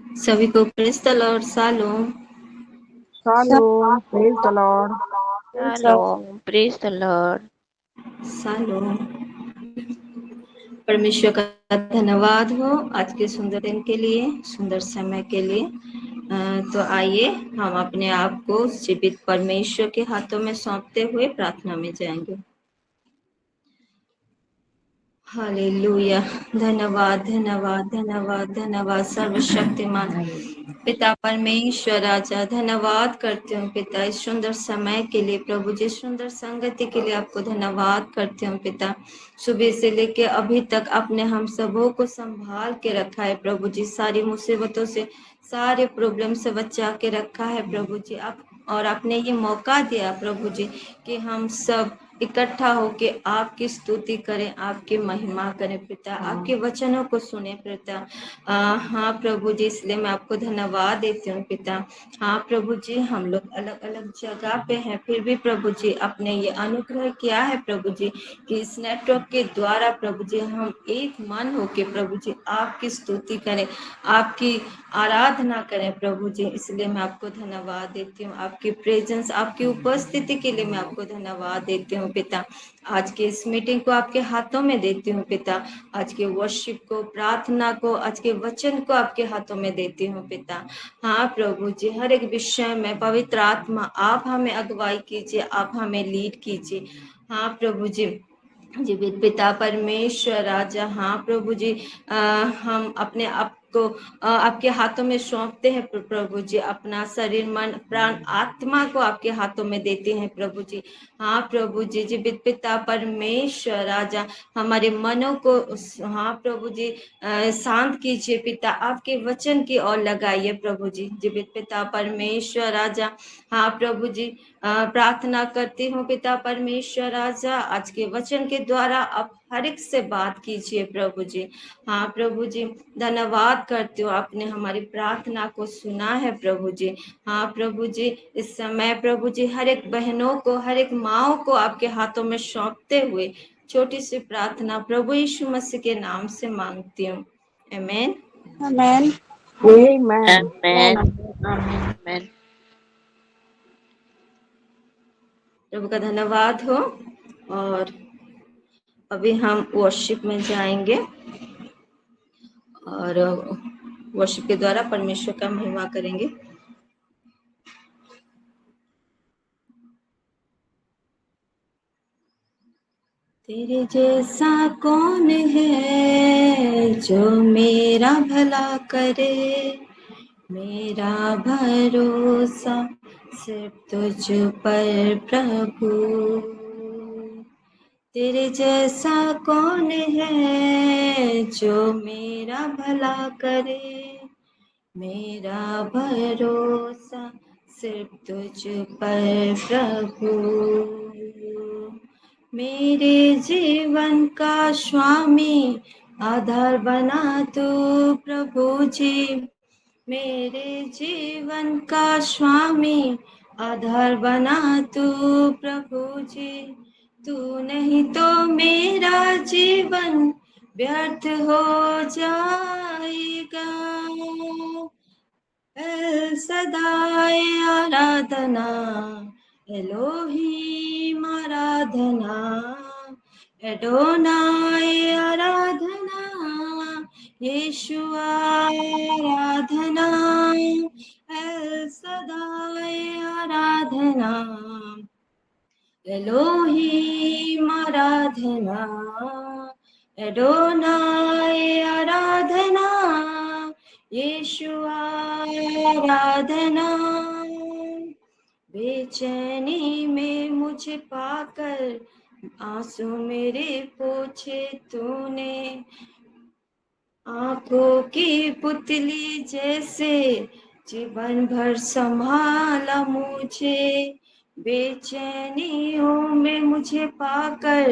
सभी को praise the Lord. Shalom. Shalom, praise the Lord. Shalom, praise the Lord. Shalom. परमेश्वर का धन्यवाद हो आज के सुंदर दिन के लिए, सुंदर समय के लिए। तो आइए हम अपने आप को जीवित परमेश्वर के हाथों में सौंपते हुए प्रार्थना में जाएंगे। हालेलुया। धन्यवाद धन्यवाद धन्यवाद धन्यवाद सर्वशक्तिमान पिता परमेश्वर राजा, धन्यवाद करती हूँ पिता इस सुंदर समय के लिए, प्रभु जी सुंदर संगति के लिए आपको धन्यवाद करती हूँ पिता। सुबह से लेके अभी तक आपने हम सबों को संभाल के रखा है प्रभु जी, सारी मुसीबतों से, सारे प्रॉब्लम से बचा के रखा है प्रभु जी आप। और आपने ये मौका दिया प्रभु जी कि हम सब इकट्ठा होके आपकी स्तुति करें, आपकी महिमा करें पिता, आपके वचनों को सुने पिता। हाँ प्रभु जी, इसलिए मैं आपको धन्यवाद देती हूँ पिता। हाँ प्रभु जी, हम लोग अलग अलग जगह पे हैं, फिर भी प्रभु जी आपने ये अनुग्रह किया है प्रभु जी कि इस नेटवर्क के द्वारा प्रभु जी हम एक मन होके प्रभु जी आपकी स्तुति करें, आपकी आराधना करें प्रभु जी। इसलिए मैं आपको धन्यवाद देती हूँ, आपकी प्रेजेंस, आपकी उपस्थिति के लिए मैं आपको धन्यवाद देती हूँ पिता। आज के इस मीटिंग को आपके हाथों में देती हूँ पिता, आज के वर्शिप को, प्रार्थना को, आज के वचन को आपके हाथों में देती हूँ पिता। हाँ प्रभु जी, हर एक विषय में पवित्र आत्मा आप हमें अगुवाई कीजिए, आप हमें लीड कीजिए। हाँ प्रभु जी, जीवित पिता परमेश्वर राजा, हाँ प्रभु जी हम अपने आप को आपके हाथों में सौंपते हैं प्रभु जी, अपना शरीर मन प्राण आत्मा को आपके हाथों में देते हैं प्रभु जी। हाँ प्रभु जी, जीवित पिता परमेश्वर राजा, हमारे मनों को हाँ प्रभु जी शांत कीजिए पिता, आपके वचन की ओर लगाइए प्रभु जी। जीवित पिता परमेश्वर राजा, हाँ प्रभु जी प्रार्थना करती हूँ पिता परमेश्वर राजा, आज के वचन के द्वारा आप हर एक से बात कीजिए प्रभु जी। हाँ प्रभु जी, धन्यवाद करती हूँ, आपने हमारी प्रार्थना को सुना है प्रभु जी। हाँ प्रभु जी, इस समय प्रभु जी हर एक बहनों को, हर एक माओ को आपके हाथों में सौंपते हुए छोटी सी प्रार्थना प्रभु यीशु मसीह के नाम से मांगती हूँ। आमीन। Amen. Amen. Amen. Amen. प्रभु का धन्यवाद हो। और अभी हम वर्शिप में जाएंगे और वर्शिप के द्वारा परमेश्वर का महिमा करेंगे। तेरे जैसा कौन है जो मेरा भला करे, मेरा भरोसा सिर्फ तुझ पर प्रभु। तेरे जैसा कौन है जो मेरा भला करे, मेरा भरोसा सिर्फ तुझ पर प्रभु। मेरे जीवन का स्वामी आधार बना तू प्रभु जी, मेरे जीवन का स्वामी आधार बना तू प्रभु जी। तू नहीं तो मेरा जीवन व्यर्थ हो जाएगा। एल सदाए आराधना, एलोहीम आराधना, एडोनाय आराधना, यीशुआ आराधना, एल सदाए आराधना, एलोहीम आराधना, एडोनाय आराधना, यीशुआ आराधना। बेचैनी में मुझे पाकर आंसू मेरे पोछे तूने, आंखों की पुतली जैसे जीवन भर संभाला मुझे। बेचैनियों में मुझे पाकर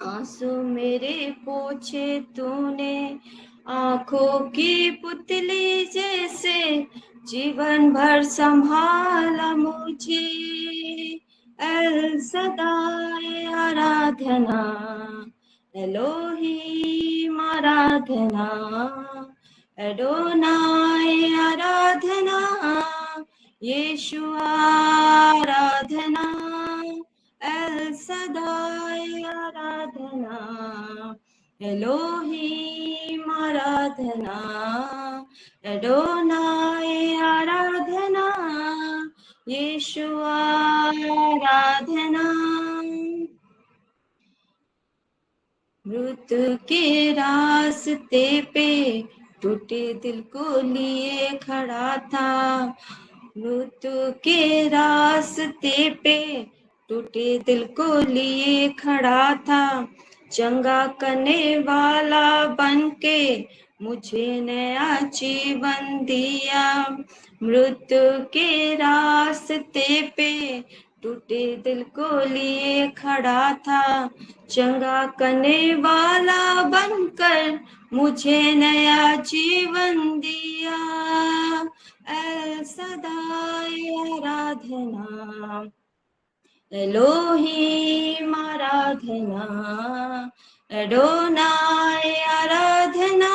आंसू मेरे पोछे तूने, आंखों की पुतली जैसे जीवन भर संभाला मुझे। एल सदाए आराधना, एलोहीम आराधना, एडोनाय आराधना, यीशु आराधना, एल सदाय आराधना, एलोहीम आराधना, एडोनाय आराधना, यीशु आराधना। मृत्यु के रास्ते पे टूटे दिल को लिए खड़ा था, मृत्यु के रास्ते पे टूटे दिल को लिए खड़ा था, चंगा करने वाला बनके मुझे नया जीवन दिया, मृत्यु के रास्ते पे टूटे दिल को लिए खड़ा था, चंगा करने वाला बनकर मुझे नया जीवन दिया, एल सदाय आराधना, एलोहीम आराधना, एडोनाय आराधना,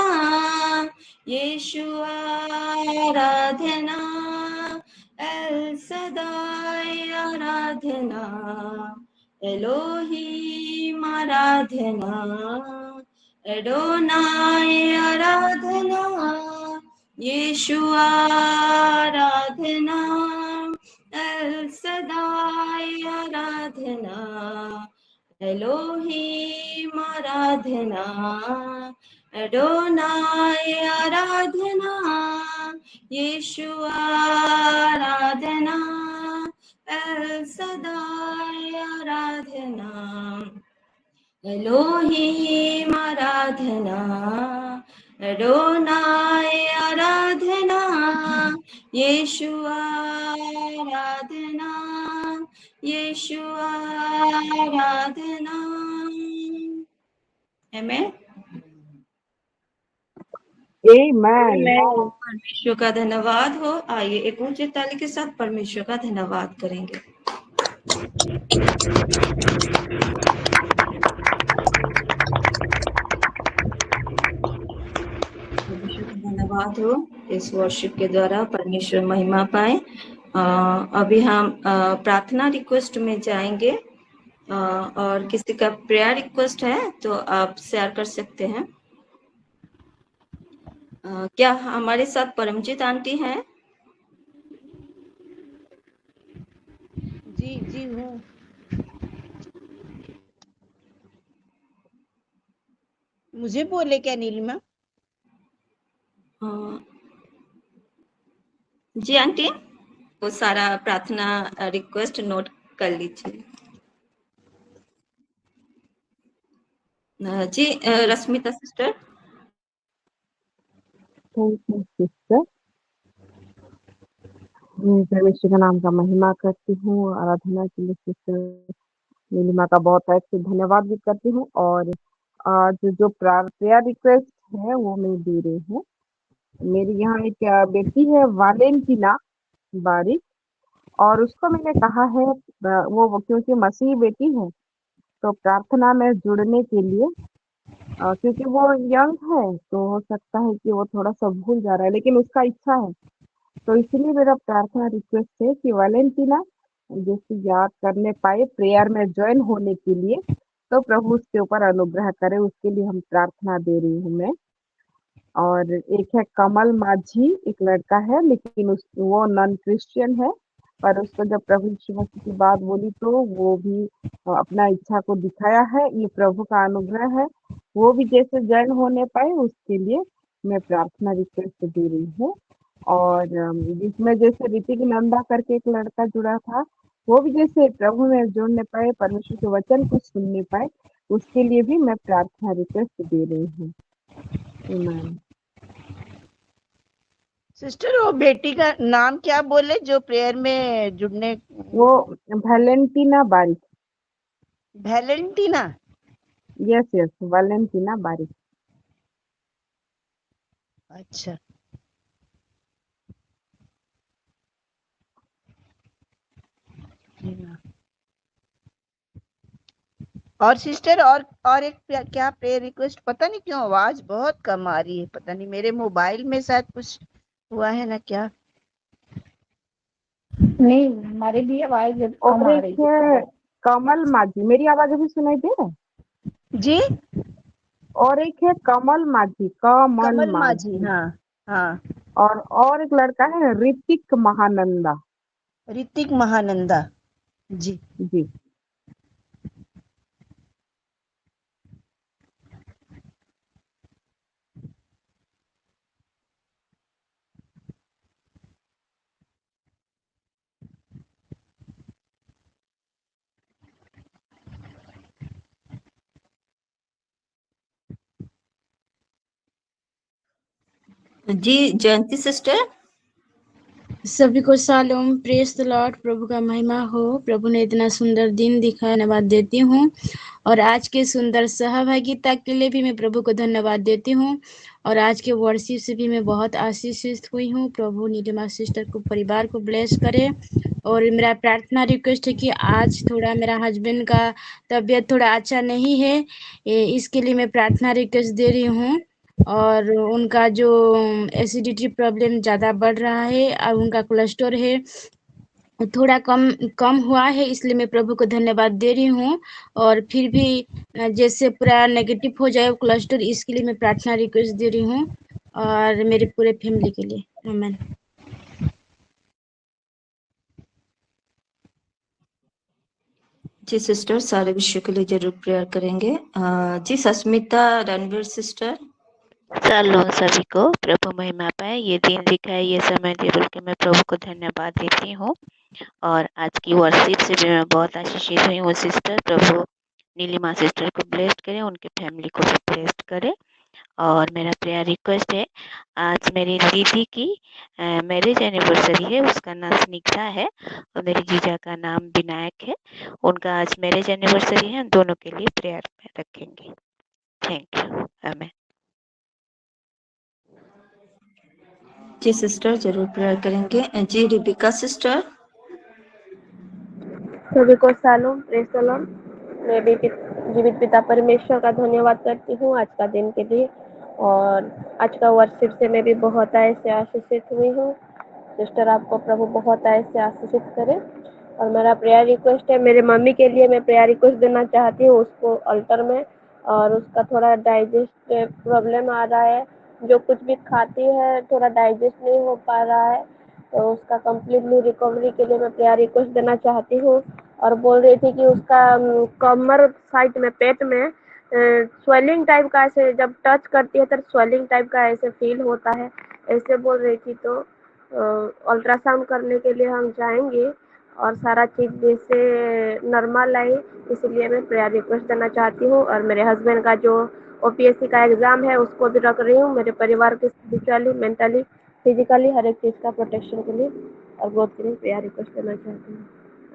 यीशु आराधना, एल सदाय आराधना, एलोहीम आराधना, एडोनाय आराधना, यीशु आराधना, एल सदाय आराधना, एलोहीम आराधना, एडोनाय आराधना, यीशु आराधना, एल सदाय आराधना, एलोहीम आराधना, एडोनाय आराधना, यीशु आराधना, यीशु आराधना। आमेन। Amen. परमेश्वर का धन्यवाद हो। आइए एक ऊंचे ताली के साथ परमेश्वर का धन्यवाद करेंगे। परमेश्वर का धन्यवाद हो, इस वर्शिप के द्वारा परमेश्वर महिमा पाए। अभी हम प्रार्थना रिक्वेस्ट में जाएंगे, और किसी का प्रेयर रिक्वेस्ट है तो आप शेयर कर सकते हैं। क्या हमारे साथ परमजीत आंटी हैं? जी जी हूँ। मुझे बोले क्या नीलिमा? जी आंटी, वो सारा प्रार्थना रिक्वेस्ट नोट कर लीजिए। जी Rashmita sister. Thank you sister. परमेश्वर का नाम का महिमा करती हूँ, आराधना के लिए सिस्टर नीलिमा का बहुत बहुत धन्यवाद भी करती हूँ। और आज जो प्रेयर रिक्वेस्ट है वो मैं दे रही हूँ। मेरी यहाँ एक बेटी है वालेंटिना बारिक, और उसको मैंने कहा है वो क्योंकि मसीही बेटी है तो प्रार्थना में जुड़ने के लिए, क्योंकि वो यंग है तो हो सकता है कि वो थोड़ा सा भूल जा रहा है, लेकिन उसका इच्छा है, तो इसलिए मेरा प्रार्थना रिक्वेस्ट है कि वैलेंटीना जैसे याद करने पाए प्रेयर में ज्वाइन होने के लिए, तो प्रभु उसके ऊपर अनुग्रह करे, उसके लिए हम प्रार्थना दे रही हूँ मैं। और एक है कमल माझी, एक लड़का है लेकिन वो नॉन क्रिश्चियन है, पर उसको जब प्रभु यीशु मसीह की बात बोली तो वो भी अपना इच्छा को दिखाया है। ये प्रभु का अनुग्रह है, वो भी जैसे ज्वाइन होने पाए उसके लिए मैं प्रार्थना रिक्वेस्ट दे रही हूँ। और जिसमें जैसे ऋतिक नंदा करके एक लड़का जुड़ा था, वो भी जैसे प्रभु में जुड़ने पाए, परमेश्वर के वचन को सुनने पाए, उसके लिए भी मैं प्रार्थना रिक्वेस्ट दे रही हूँ। आमीन। सिस्टर वो बेटी का नाम क्या बोले जो प्रेयर में जुड़ने? वो वैलेंटीना बारिक। वैलेंटीना। यस यस, वैलेंटीना बारिक। अच्छा। और सिस्टर और एक क्या प्रेयर रिक्वेस्ट, पता नहीं क्यों आवाज बहुत कम आ रही है, पता नहीं मेरे मोबाइल में शायद कुछ हुआ है ना क्या। नहीं, हमारे भी आवाज कम और आ एक रही है। है कमल माझी, मेरी आवाज अभी सुनाई दे रहा है? जी, और एक है कमल माझी, कमल कमल माझी, माझी। हाँ हाँ। और एक लड़का है ऋतिक महानंदा। ऋतिक महानंदा जी। जी। जी जयंती सिस्टर। सभी को शालोम, प्रेज द लॉर्ड। प्रभु का महिमा हो। प्रभु ने इतना सुंदर दिन दिखाया, धन्यवाद देती हूँ। और आज के सुंदर सहभागिता के लिए भी मैं प्रभु को धन्यवाद देती हूँ। और आज के वर्शिप से भी मैं बहुत आशीषित हुई हूँ। प्रभु नीलिमा सिस्टर को, परिवार को ब्लेस करे। और मेरा प्रार्थना रिक्वेस्ट है कि आज थोड़ा मेरा हस्बैंड का तबीयत थोड़ा अच्छा नहीं है, इसके लिए मैं प्रार्थना रिक्वेस्ट दे रही हूँ। और उनका जो एसिडिटी प्रॉब्लम ज़्यादा बढ़ रहा है और उनका कोलेस्ट्रॉल है थोड़ा कम कम हुआ है, इसलिए मैं प्रभु को धन्यवाद दे रही हूँ। और फिर भी जैसे पूरा नेगेटिव हो जाए कोलेस्ट्रॉल, इसके लिए मैं प्रार्थना रिक्वेस्ट दे रही हूँ और मेरे पूरे फैमिली के लिए। आमीन। जी सिस्टर, सारे विषयों के लिए जरूर प्रेयर करेंगे। जी सस्मिता रणवीर सिस्टर। शालोम सभी को, प्रभु महिमा पाए। ये दिन दिखाए, ये समय दे बोल के मैं प्रभु को धन्यवाद देती हूँ। और आज की वर्शिप से भी मैं बहुत आशीषित हुई हूँ सिस्टर। प्रभु नीलिमा सिस्टर को ब्लेस्ड करे, उनके फैमिली को भी ब्लेस्ड करे। और मेरा प्रेयर रिक्वेस्ट है, आज मेरी दीदी की मैरिज एनिवर्सरी है, उसका नाम स्निग्धा है और मेरे जीजा का नाम विनायक है। उनका आज मैरिज एनिवर्सरी है, दोनों के लिए प्रेयर में रखेंगे। Thank you. आमीन। जी सिस्टर, जरूर प्रेयर करेंगे। जी रिबिका सिस्टर। सभी को शालोम, प्रेज द लॉर्ड। मैं भी जीवित पिता परमेश्वर का धन्यवाद करती हूँ आज का दिन के लिए। और आज का वर्शिप से मैं भी बहुत ऐसे आशीषित हुई हूँ। सिस्टर, आपको प्रभु बहुत ऐसे आशीषित करे। और मेरा प्रेयर रिक्वेस्ट है, मेरे मम्मी के लिए मैं प्रेयर रिक्वेस्ट देना चाहती हूँ, उसको अल्टर में। और उसका थोड़ा डाइजेस्ट प्रॉब्लम आ रहा है, जो कुछ भी खाती है थोड़ा डाइजेस्ट नहीं हो पा रहा है, तो उसका कंप्लीटली रिकवरी के लिए मैं प्रेयर रिक्वेस्ट देना चाहती हूँ। और बोल रही थी कि उसका कमर साइड में, पेट में स्वेलिंग टाइप का, ऐसे जब टच करती है तो स्वेलिंग टाइप का ऐसे फील होता है, ऐसे बोल रही थी। तो अल्ट्रासाउंड करने के लिए हम जाएंगे और सारा चीज़ जैसे नॉर्मल आई, इसलिए मैं प्रेयर रिक्वेस्ट देना चाहती हूँ। और मेरे हस्बैंड का जो OPSC का एग्ज़ाम है उसको भी रख रही हूँ, मेरे परिवार के स्पिरिचुअली, मेंटली, फिजिकली हर एक चीज़ का प्रोटेक्शन के लिए और ग्रोथ के लिए प्रेयर रिक्वेस्ट करना चाहती हूँ।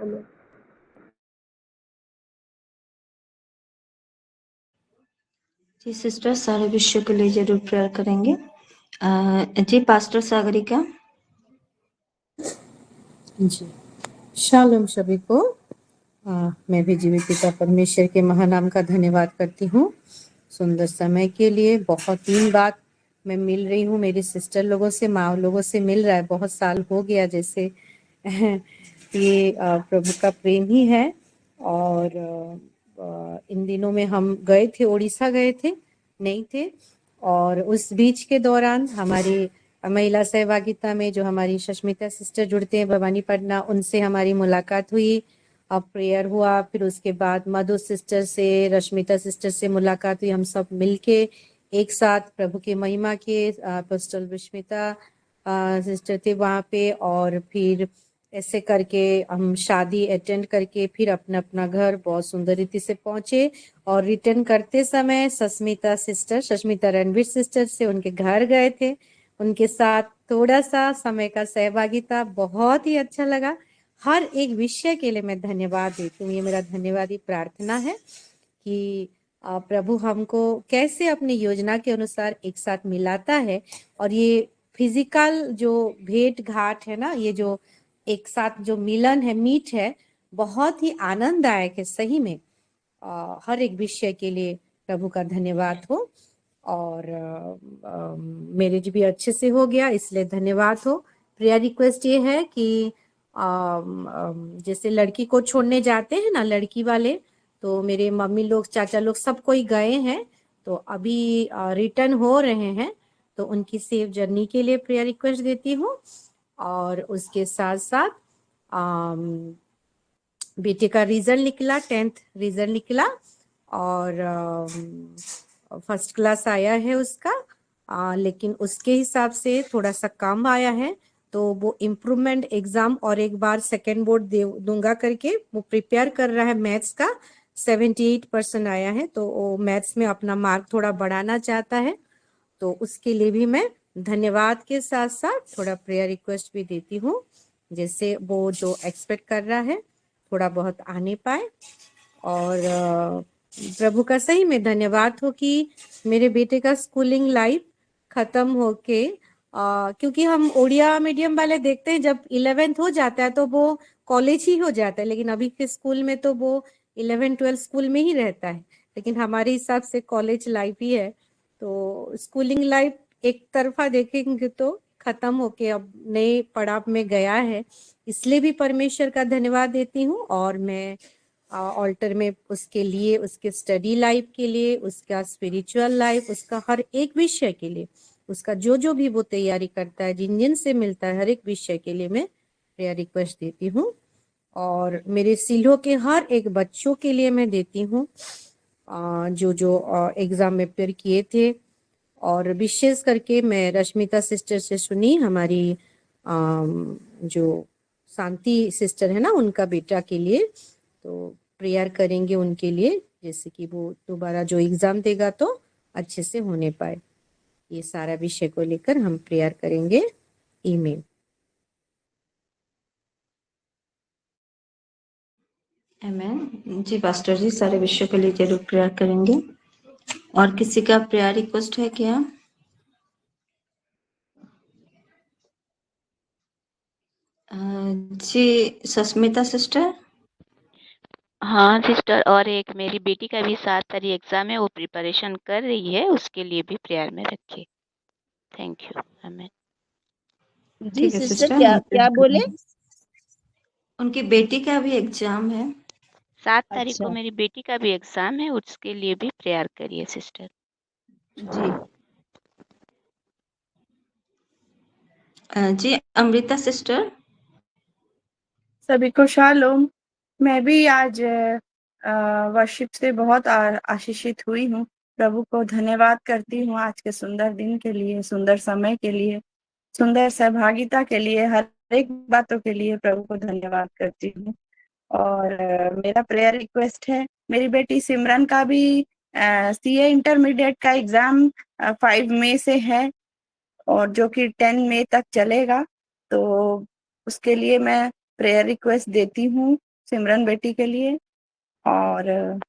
आमीन। जी सिस्टर, सारे विषयों के लिए जरूर प्रेयर करेंगे। जी पास्टर सागरिका। जी शालोम सभी को। मैं भी जीवित पिता परमेश्वर के महानाम का धन्यवाद करती हूँ सुंदर समय के लिए। बहुत दिन बाद मैं मिल रही हूँ मेरी सिस्टर लोगों से, माँ लोगों से मिल रहा है, बहुत साल हो गया जैसे। ये प्रभु का प्रेम ही है। और इन दिनों में हम गए थे, उड़ीसा गए थे, नहीं थे। और उस बीच के दौरान हमारी महिला सहभागिता में जो हमारी सस्मिता सिस्टर जुड़ते हैं भवानीपटना, उनसे हमारी मुलाकात हुई, अब प्रेयर हुआ। फिर उसके बाद मधु सिस्टर से, रश्मिता सिस्टर से मुलाकात हुई। हम सब मिलके एक साथ प्रभु की महिमा के अपोस्टल रश्मिता सिस्टर थे वहाँ पे। और फिर ऐसे करके हम शादी अटेंड करके फिर अपना अपना घर बहुत सुंदर रीति से पहुंचे। और रिटर्न करते समय सस्मिता रणवीर सिस्टर से उनके घर गए थे, उनके साथ थोड़ा सा समय का सहभागिता, बहुत ही अच्छा लगा। हर एक विषय के लिए मैं धन्यवाद देती हूँ। ये मेरा धन्यवादी प्रार्थना है कि प्रभु हमको कैसे अपनी योजना के अनुसार एक साथ मिलाता है। और ये फिजिकल जो भेंट घाट है ना, ये जो एक साथ जो मिलन है, मीट है, बहुत ही आनंददायक है सही में। हर एक विषय के लिए प्रभु का धन्यवाद हो। और मैरिज भी अच्छे से हो गया, इसलिए धन्यवाद हो। प्रेयर रिक्वेस्ट ये है कि जैसे लड़की को छोड़ने जाते हैं ना लड़की वाले, तो मेरे मम्मी लोग चाचा लोग सब कोई गए हैं, तो अभी रिटर्न हो रहे हैं, तो उनकी सेफ जर्नी के लिए प्रेयर रिक्वेस्ट देती हूँ। और उसके साथ साथ बेटे का रिजल्ट निकला, 10th रिजल्ट निकला और फर्स्ट क्लास आया है उसका, लेकिन उसके हिसाब से थोड़ा सा कम आया है, तो वो इम्प्रूवमेंट एग्जाम और एक बार सेकेंड बोर्ड दूंगा करके वो प्रिपेयर कर रहा है। मैथ्स का 78% आया है, तो वो मैथ्स में अपना मार्क थोड़ा बढ़ाना चाहता है, तो उसके लिए भी मैं धन्यवाद के साथ साथ थोड़ा प्रेयर रिक्वेस्ट भी देती हूँ, जैसे वो जो एक्सपेक्ट कर रहा है थोड़ा बहुत आने पाए। और प्रभु का सही में धन्यवाद हो कि मेरे बेटे का स्कूलिंग लाइफ खत्म होके, क्योंकि हम उड़िया मीडियम वाले देखते हैं जब 11th हो जाता है तो वो कॉलेज ही हो जाता है, लेकिन अभी के स्कूल में तो वो 11-12 स्कूल में ही रहता है, लेकिन हमारे हिसाब से कॉलेज लाइफ ही है। तो स्कूलिंग लाइफ एक तरफा देखेंगे तो खत्म होके अब नए पड़ाव में गया है, इसलिए भी परमेश्वर का धन्यवाद देती हूँ। और मैं ऑल्टर में उसके लिए, उसके स्टडी लाइफ के लिए, उसका स्पिरिचुअल लाइफ, उसका हर एक विषय के लिए, उसका जो जो भी वो तैयारी करता है, जिन जिन से मिलता है, हर एक विषय के लिए मैं प्रेयर रिक्वेस्ट देती हूँ। और मेरे सिल्हो के हर एक बच्चों के लिए मैं देती हूँ जो जो एग्जाम में प्रिपेयर किए थे। और विशेष करके मैं रश्मिता सिस्टर से सुनी, हमारी जो शांति सिस्टर है ना, उनका बेटा के लिए, तो प्रेयर करेंगे उनके लिए, जैसे कि वो दोबारा जो एग्जाम देगा तो अच्छे से होने पाए। ये सारा विषय को लेकर हम प्रेयर करेंगे। ईमेल। आमेन। जी पास्टर जी, सारे विषयों के लिए जरूर प्रेयर करेंगे। और किसी का प्रेयर रिक्वेस्ट है क्या? जी सस्मिता सिस्टर। हाँ सिस्टर, और एक मेरी बेटी का भी 7 तारीख एग्जाम है, वो प्रिपरेशन कर रही है, उसके लिए भी प्रेयर में रखिए। Thank you. आमीन। जी ठीक है सिस्टर, सिस्टर, क्या हम क्या प्रेयर बोले? करेंगे। उनकी बेटी का भी एग्जाम है। 7 तारीख को अच्छा मेरी बेटी का भी एग्जाम है, उसके लिए भी प्रेयर करिए सिस्टर। जी। जी अमृता सिस्टर। सभी को शालोम। मैं भी आज वर्शिप से बहुत आशीषित हुई हूँ। प्रभु को धन्यवाद करती हूँ आज के सुंदर दिन के लिए, सुंदर समय के लिए, सुंदर सहभागिता के लिए, हर एक बातों के लिए प्रभु को धन्यवाद करती हूँ। और मेरा प्रेयर रिक्वेस्ट है, मेरी बेटी सिमरन का भी सीए इंटरमीडिएट का एग्जाम 5 मई से है और जो कि 10 मई तक चलेगा, तो उसके लिए मैं प्रेयर रिक्वेस्ट देती हूँ सिमरन बेटी के लिए। और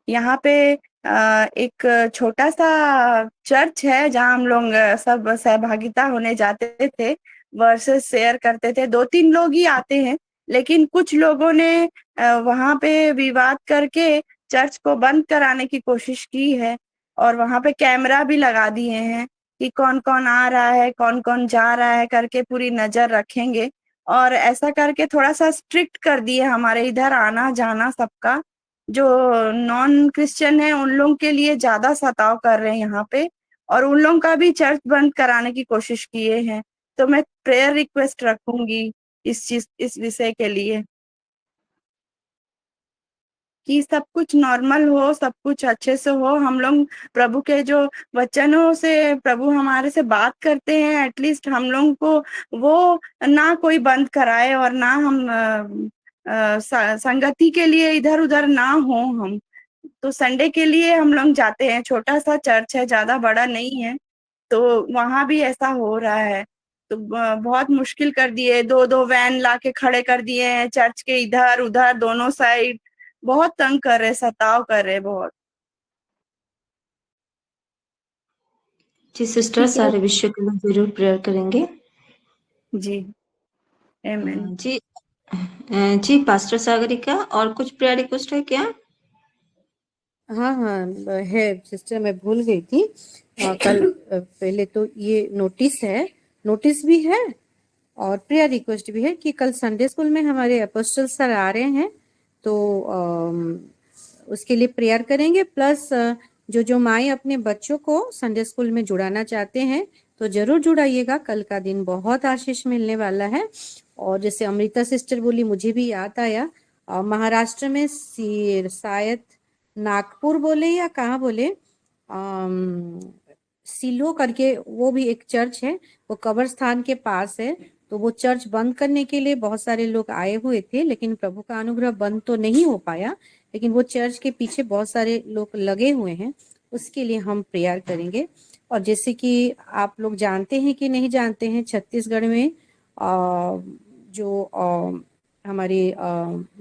यहाँ पे एक छोटा सा चर्च है जहाँ हम लोग सब सहभागिता होने जाते थे, वर्सेस शेयर करते थे। 2-3 लोग ही आते हैं, लेकिन कुछ लोगों ने वहाँ पे विवाद करके चर्च को बंद कराने की कोशिश की है और वहाँ पे कैमरा भी लगा दिए हैं कि कौन कौन आ रहा है, कौन कौन जा रहा है करके पूरी नजर रखेंगे। और ऐसा करके थोड़ा सा स्ट्रिक्ट कर दिए हमारे इधर आना जाना सबका। जो नॉन क्रिश्चियन है उन लोगों के लिए ज्यादा सताव कर रहे हैं यहाँ पे, और उन लोगों का भी चर्च बंद कराने की कोशिश किए हैं। तो मैं प्रेयर रिक्वेस्ट रखूंगी इस विषय के लिए कि सब कुछ नॉर्मल हो, सब कुछ अच्छे से हो। हम लोग प्रभु के जो वचनों से प्रभु हमारे से बात करते हैं, एटलीस्ट हम लोग को वो ना कोई बंद कराए और ना हम संगति के लिए इधर उधर ना हो हम। तो संडे के लिए हम लोग जाते हैं, छोटा सा चर्च है, ज्यादा बड़ा नहीं है, तो वहां भी ऐसा हो रहा है। तो बहुत मुश्किल कर दिए, 2-2 वैन लाके खड़े कर दिए हैं चर्च के इधर उधर दोनों साइड। बहुत तंग कर रहे, सताव कर रहे बहुत। जी सिस्टर, ठीक है सारे विषयों के लिए जरूर प्रेयर करेंगे। जी आमीन। जी जी पास्टर सागरिका, और कुछ प्रेयर रिक्वेस्ट है क्या? हाँ हाँ है सिस्टर, मैं भूल गई थी। कल पहले तो ये नोटिस भी है और प्रेयर रिक्वेस्ट भी है कि कल संडे स्कूल में हमारे अपोस्टल सर आ रहे हैं, तो उसके लिए प्रेयर करेंगे। प्लस जो जो माएँ अपने बच्चों को संडे स्कूल में जुड़ाना चाहते हैं तो जरूर जुड़ाइएगा, कल का दिन बहुत आशीष मिलने वाला है। और जैसे अमृता सिस्टर बोली, मुझे भी याद आया, महाराष्ट्र में शायद नागपुर बोले या कहाँ बोले, सिलो करके वो भी एक चर्च है, वो कब्रस्थान के पास है। तो वो चर्च बंद करने के लिए बहुत सारे लोग आए हुए थे, लेकिन प्रभु का अनुग्रह बंद तो नहीं हो पाया। लेकिन वो चर्च के पीछे बहुत सारे लोग लगे हुए हैं, उसके लिए हम प्रेयर करेंगे। और जैसे कि आप लोग जानते हैं कि नहीं जानते हैं, छत्तीसगढ़ में जो हमारे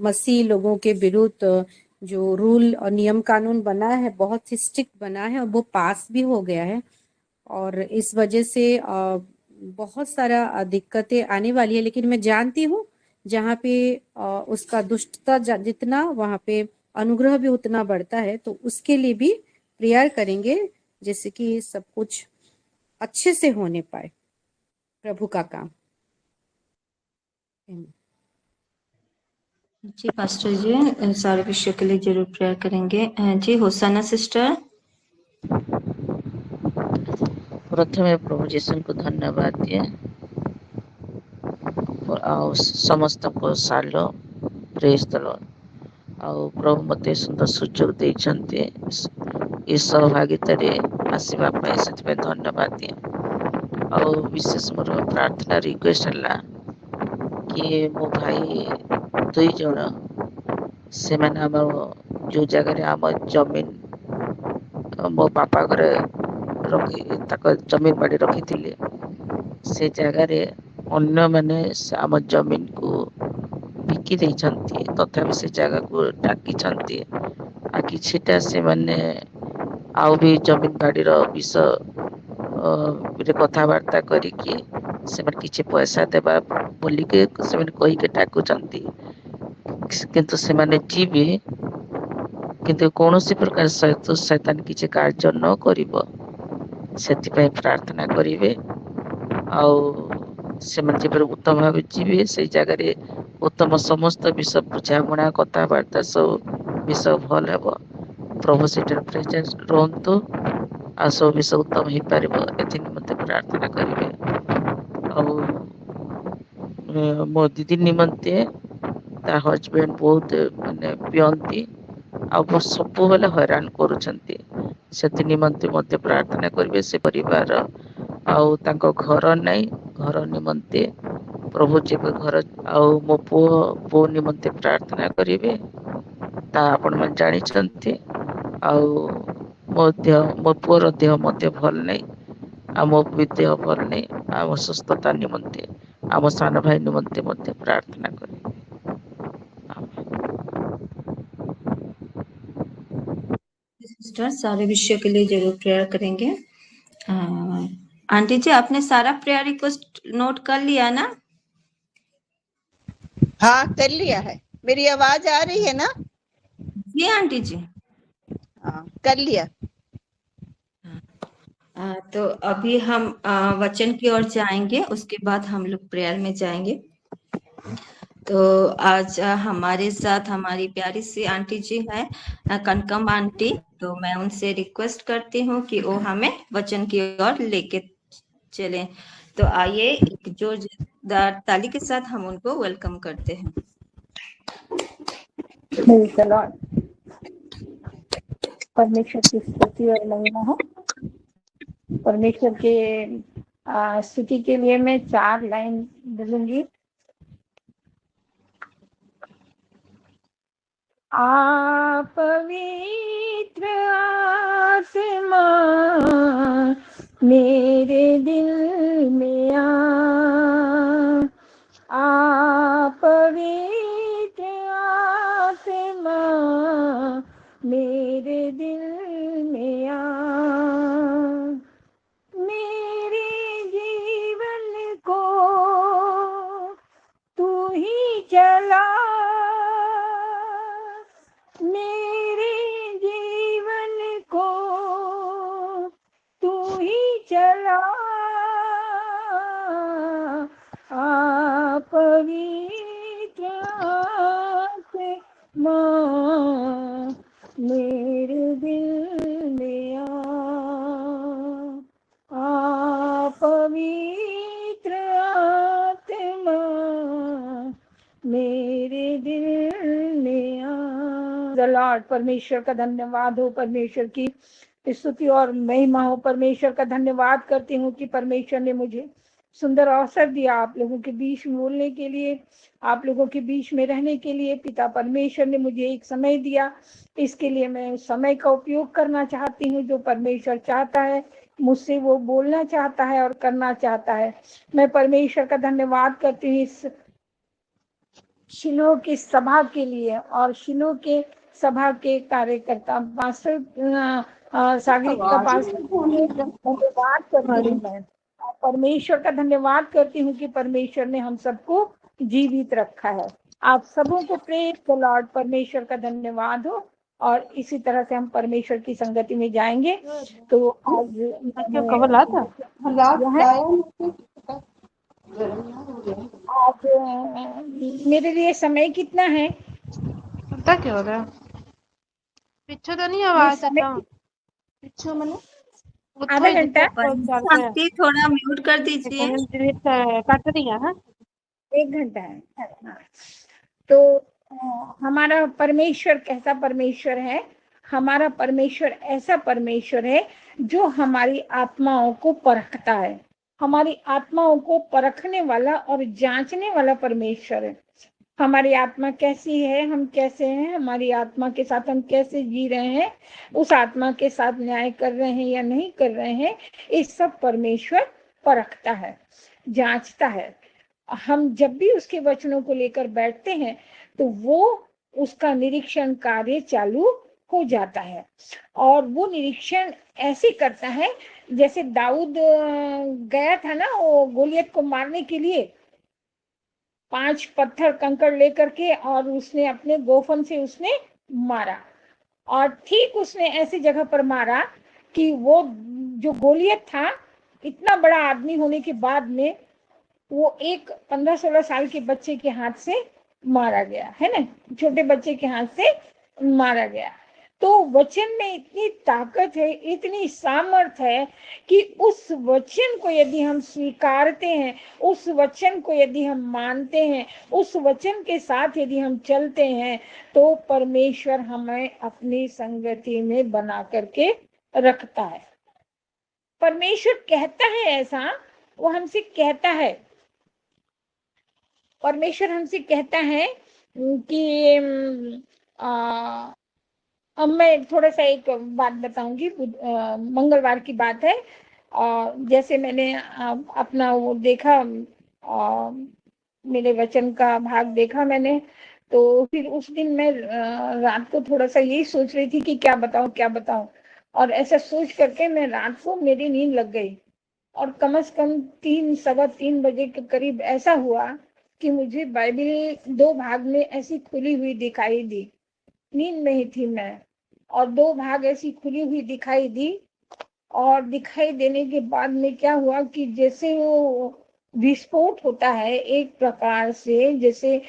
मसीह लोगों के विरुद्ध जो रूल और नियम कानून बना है, बहुत ही स्ट्रिक्ट बना है और वो पास भी हो गया है। और इस वजह से बहुत सारा दिक्कतें आने वाली है। लेकिन मैं जानती हूँ जहाँ पे उसका दुष्टता जितना, वहाँ पे अनुग्रह भी उतना बढ़ता है। तो उसके लिए भी प्रेयर करेंगे, जैसे कि सब कुछ अच्छे से होने पाए प्रभु का काम। जी पास्टर जी, सारे विषयों के लिए जरूर प्रेयर करेंगे। जी होसाना सिस्टर। प्रथमे प्रभु जीशु को धन्यवाद दिए और समस्त को सालो प्रेज द लॉर्ड। आउ प्रभु मते सुंदर सुजोग देइछन्ते ए सहभागितारे आसीबा पाए, सेतबे धन्यवाद दिए। आउ विशेष मोर प्रार्थना रिक्वेस्ट हला कि मो भाई दुई जण से माने आम जो जगह आम जमीन मो बापा घरे रखी तक जमीन बाड़ी रखी से जगार अन्य माने आम जमीन को बिकी देइछन्ति, तथापि से जगह को डाकी आ किछिटा से माने आउ भी जमीन बाड़ी विषय कथबार्ता करिकी से किछि पैसा देबा बोलिके से कहिके डाकुचन्ति, किंतु से माने जीवे किंतु कौनसी प्रकार सहित शैतान किछि कार्य न करिवो सेतिपय प्रार्थना करिवे। आउ से उत्तम भाव जीवे से जगह उत्तम समस्त विषय बुझामणा कथबार्ता सब विषय भल हे। प्रभु से प्रेजेंस रहतु आ सब विषय उत्तम हो पार ए निमंते प्रार्थना करेंगे। मो दीदी निमंते ता हजबैंड बहुत माने पियंती आ सब बेले हैरान करुछंती, से निमंते मते प्रार्थना करेंगे। से परिवार आउ तांको घर नहीं, घर निमंते प्रभु जब घर आउ मो पो निमंते प्रार्थना करेंगे। ता आपण मन जानी छंती आउ मो पुअर देह मते भल नहीं, आ मो भी देह भल नहीं, आ सुस्थता निमंते आम सान भाई निमंते मते प्रार्थना करेंगे। सिस्टर सारे विषयों के लिए जरूर प्रेयर करेंगे। आंटी जी, आपने सारा प्रेयर रिक्वेस्ट नोट कर लिया ना? हाँ कर लिया है। मेरी आवाज आ रही है ना? जी आंटी जी। हाँ कर लिया। तो अभी हम वचन की ओर जाएंगे, उसके बाद हम लोग प्रेयर में जाएंगे। तो आज हमारे साथ हमारी प्यारी सी आंटी जी है, कनकम आंटी। तो मैं उनसे रिक्वेस्ट करती हूँ कि वो हमें वचन की ओर लेके चलें। तो आइए एक जोरदार ताली के साथ हम उनको वेलकम करते हैं। परमेश्वर की स्तुति और महिमा हो। परमेश्वर के स्तुति के लिए मैं 4 लाइन बोलूंगी। आप पवित्र आत्मा मेरे दिल में आप पवित्र आत्मा मेरे दिल में मेरे जीवन को तू ही चला लॉर्ड। परमेश्वर का धन्यवाद हो, परमेश्वर की स्तुति और महिमा हो। परमेश्वर का धन्यवाद करती हूँ कि परमेश्वर ने मुझे सुंदर अवसर दिया आप लोगों के बीच में बोलने के लिए, आप लोगों के बीच में रहने के लिए। पिता परमेश्वर ने मुझे एक समय दिया, इसके लिए मैं उस समय का उपयोग करना चाहती हूँ। जो परमेश्वर चाहता है मुझसे वो बोलना चाहता है और करना चाहता है। मैं परमेश्वर का धन्यवाद करती हूँ इस शिलोह की सभा के लिए और शिलोह के सभा के कार्यकर्ता पास्टर सागरिक का पास्टर धन्यवाद करती हूँ मैं। परमेश्वर का धन्यवाद करती हूँ कि परमेश्वर ने हम सबको जीवित रखा है। आप सबों को प्रेज द लॉर्ड। परमेश्वर का धन्यवाद हो और इसी तरह से हम परमेश्वर की संगति में जाएंगे। तो आज आज मेरे लिए समय कितना है? क्या हो रहा है? पीछे तो नहीं आवाज पीछे मैंने आधा घंटा शांति थोड़ा म्यूट कर दीजिए। काट दिया है 1 घंटा है। हाँ। तो हमारा परमेश्वर कैसा परमेश्वर है? हमारा परमेश्वर ऐसा परमेश्वर है जो हमारी आत्माओं को परखता है। हमारी आत्माओं को परखने वाला और जांचने वाला परमेश्वर है। हमारी आत्मा कैसी है, हम कैसे हैं, हमारी आत्मा के साथ हम कैसे जी रहे हैं, उस आत्मा के साथ न्याय कर रहे हैं या नहीं कर रहे हैं, ये सब परमेश्वर परखता है, जांचता है। हम जब भी उसके वचनों को लेकर बैठते हैं तो वो उसका निरीक्षण कार्य चालू हो जाता है। और वो निरीक्षण ऐसे करता है जैसे दाऊद गया था ना वो गोलियत को मारने के लिए, 5 पत्थर कंकड़ लेकर के, और उसने अपने गोफन से उसने मारा। और ठीक उसने ऐसी जगह पर मारा कि वो जो गोलियत था, इतना बड़ा आदमी होने के बाद में वो एक 15-16 साल के बच्चे के हाथ से मारा गया है ना, छोटे बच्चे के हाथ से मारा गया। तो वचन में इतनी ताकत है, इतनी सामर्थ है कि उस वचन को यदि हम स्वीकारते हैं, उस वचन को यदि हम मानते हैं, उस वचन के साथ यदि हम चलते हैं, तो परमेश्वर हमें अपनी संगति में बना करके रखता है। परमेश्वर कहता है ऐसा, वो हमसे कहता है, परमेश्वर हमसे कहता है कि अब मैं थोड़ा सा एक बात बताऊंगी। मंगलवार की बात है। जैसे मैंने अपना वो देखा, मेरे वचन का भाग देखा मैंने, तो फिर उस दिन मैं रात को थोड़ा सा यही सोच रही थी कि क्या बताऊं, और ऐसा सोच करके मैं रात को मेरी नींद लग गई। और कम से कम 3-3:15 बजे के करीब ऐसा हुआ कि मुझे बाइबल 2 भाग में ऐसी खुली हुई दिखाई दी। नींद में ही थी मैं, और 2 भाग ऐसी खुली हुई दिखाई दी। और दिखाई देने के बाद में क्या हुआ कि जैसे वो विस्फोट होता है एक प्रकार से, जैसे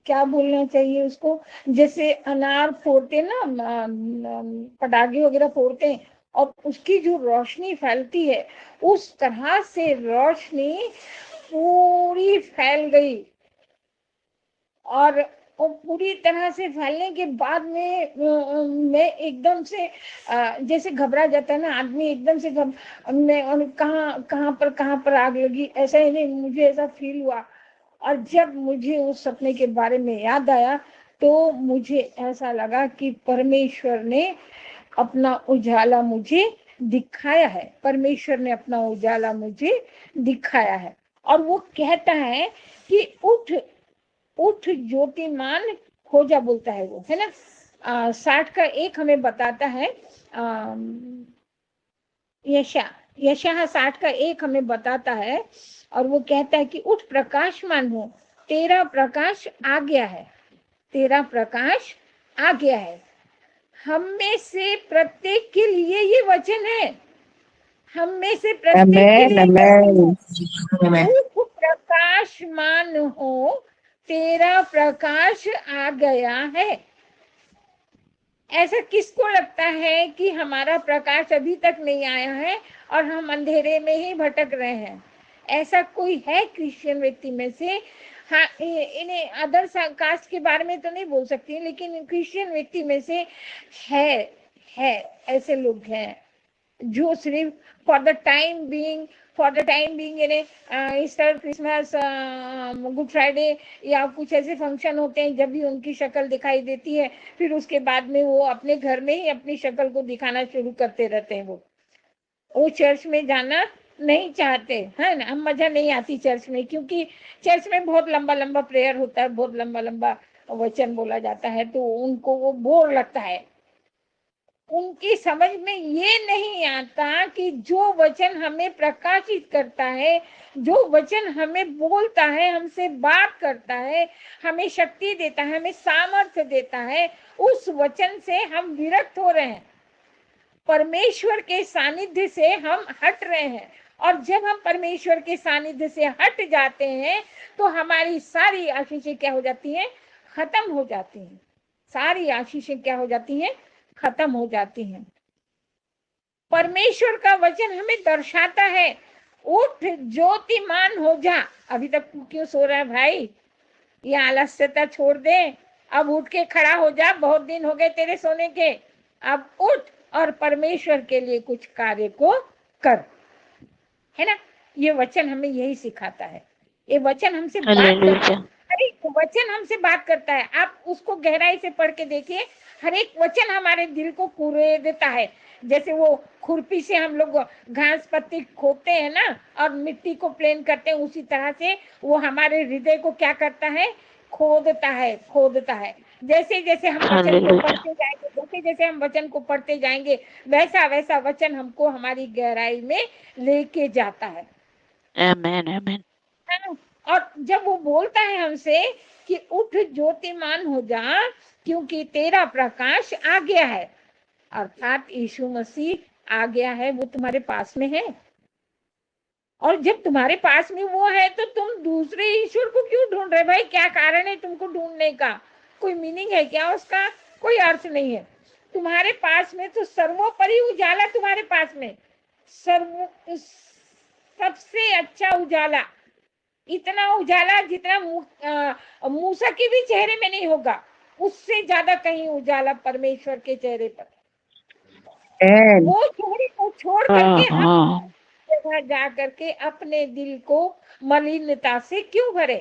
क्या बोलना चाहिए उसको, जैसे अनार फोड़ते ना, पटाखे वगैरह फोड़ते हैं, और उसकी जो रोशनी फैलती है, उस तरह से रोशनी पूरी फैल गई। और पूरी तरह से फैलने के बाद में मैं एकदम से जैसे घबरा जाता है ना आदमी, एकदम से मैं कहाँ पर आग लगी, ऐसा ही नहीं, मुझे ऐसा फील हुआ। और जब मुझे उस सपने के बारे में याद आया तो मुझे ऐसा लगा कि परमेश्वर ने अपना उजाला मुझे दिखाया है, परमेश्वर ने अपना उजाला मुझे दिखाया है। और वो कहता है कि उठ ज्योतिमान हो जा, बोलता है वो, है ना। 60 का 1 हमें बताता है, यशायाह 60 का 1 हमें बताता है, और वो कहता है कि उठ प्रकाशमान हो, तेरा प्रकाश आ गया है, तेरा प्रकाश आ गया है। हम में से प्रत्येक के लिए ये वचन है, हम में से प्रत्येक के लिए उठ प्रकाशमान हो, तेरा प्रकाश आ गया है। ऐसा किसको लगता है कि हमारा प्रकाश अभी तक नहीं आया है और हम अंधेरे में ही भटक रहे हैं? ऐसा कोई है क्रिश्चियन व्यक्ति में से? हाँ, इन्हें अदर कास्ट के बारे में तो नहीं बोल सकती, लेकिन क्रिश्चियन व्यक्ति में से है ऐसे लोग हैं जो सिर्फ फॉर द टाइम बीइंग यानी ईस्टर, क्रिसमस, गुड फ्राइडे या कुछ ऐसे फंक्शन होते हैं जब भी उनकी शक्ल दिखाई देती है, फिर उसके बाद में वो अपने घर में ही अपनी शक्ल को दिखाना शुरू करते रहते हैं। वो चर्च में जाना नहीं चाहते है ना, हम मजा नहीं आती चर्च में, क्योंकि चर्च में बहुत लंबा लंबा प्रेयर होता है, बहुत लंबा लंबा वचन बोला जाता है, तो उनको वो बोर लगता है। उनकी समझ में ये नहीं आता कि जो वचन हमें प्रकाशित करता है, जो वचन हमें बोलता है, हमसे बात करता है, हमें शक्ति देता है, हमें सामर्थ्य देता है, उस वचन से हम विरक्त हो रहे हैं, परमेश्वर के सानिध्य से हम हट रहे हैं। और जब हम परमेश्वर के सानिध्य से हट जाते हैं तो हमारी सारी आशीषें क्या हो जाती हैं? खत्म हो जाती हैं। सारी आशीषें क्या हो जाती हैं? खत्म हो जाती हैं। परमेश्वर का वचन हमें दर्शाता है, उठ ज्योतिमान हो जा। अभी तक क्यों सो रहा है भाई? ये आलस्यता छोड़ दे, अब उठ के खड़ा हो जा, बहुत दिन हो गए तेरे सोने के। अब उठ और परमेश्वर के लिए कुछ कार्य को कर, है ना। ये वचन हमें यही सिखाता है। ये वचन हमसे बात करता है, हर एक वचन हमसे बात करता है। आप उसको गहराई से पढ़ के देखिए, हर एक वचन हमारे दिल को कुरेद देता है। जैसे वो खुरपी से हम लोग घास पत्ती खोदते हैं ना और मिट्टी को प्लेन करते हैं, उसी तरह से वो हमारे हृदय को क्या करता है? खोदता है। जैसे जैसे हम वचन को पढ़ते जाएंगे, जैसे जैसे हम वचन को पढ़ते जाएंगे, वैसा वैसा वचन हमको हमारी गहराई में लेके जाता है। आमेन आमेन। और जब वो बोलता है हमसे कि उठ ज्योतिमान हो जा, क्योंकि तेरा प्रकाश आ गया है, अर्थात यीशु मसीह आ गया है, वो तुम्हारे पास में है। और जब तुम्हारे पास में वो है तो तुम दूसरे ईश्वर को क्यों ढूंढ रहे भाई? क्या कारण है तुमको ढूंढने का? कोई मीनिंग है क्या उसका? कोई अर्थ नहीं है। तुम्हारे पास में तो सर्वोपरि उजाला, तुम्हारे पास में सबसे अच्छा उजाला, इतना उजाला जितना मूसा के भी चेहरे में नहीं होगा, उससे ज्यादा कहीं उजाला परमेश्वर के चेहरे पर। वो चेहरे को छोड़ करके हम जा करके अपने दिल को मलिनता से क्यों भरे?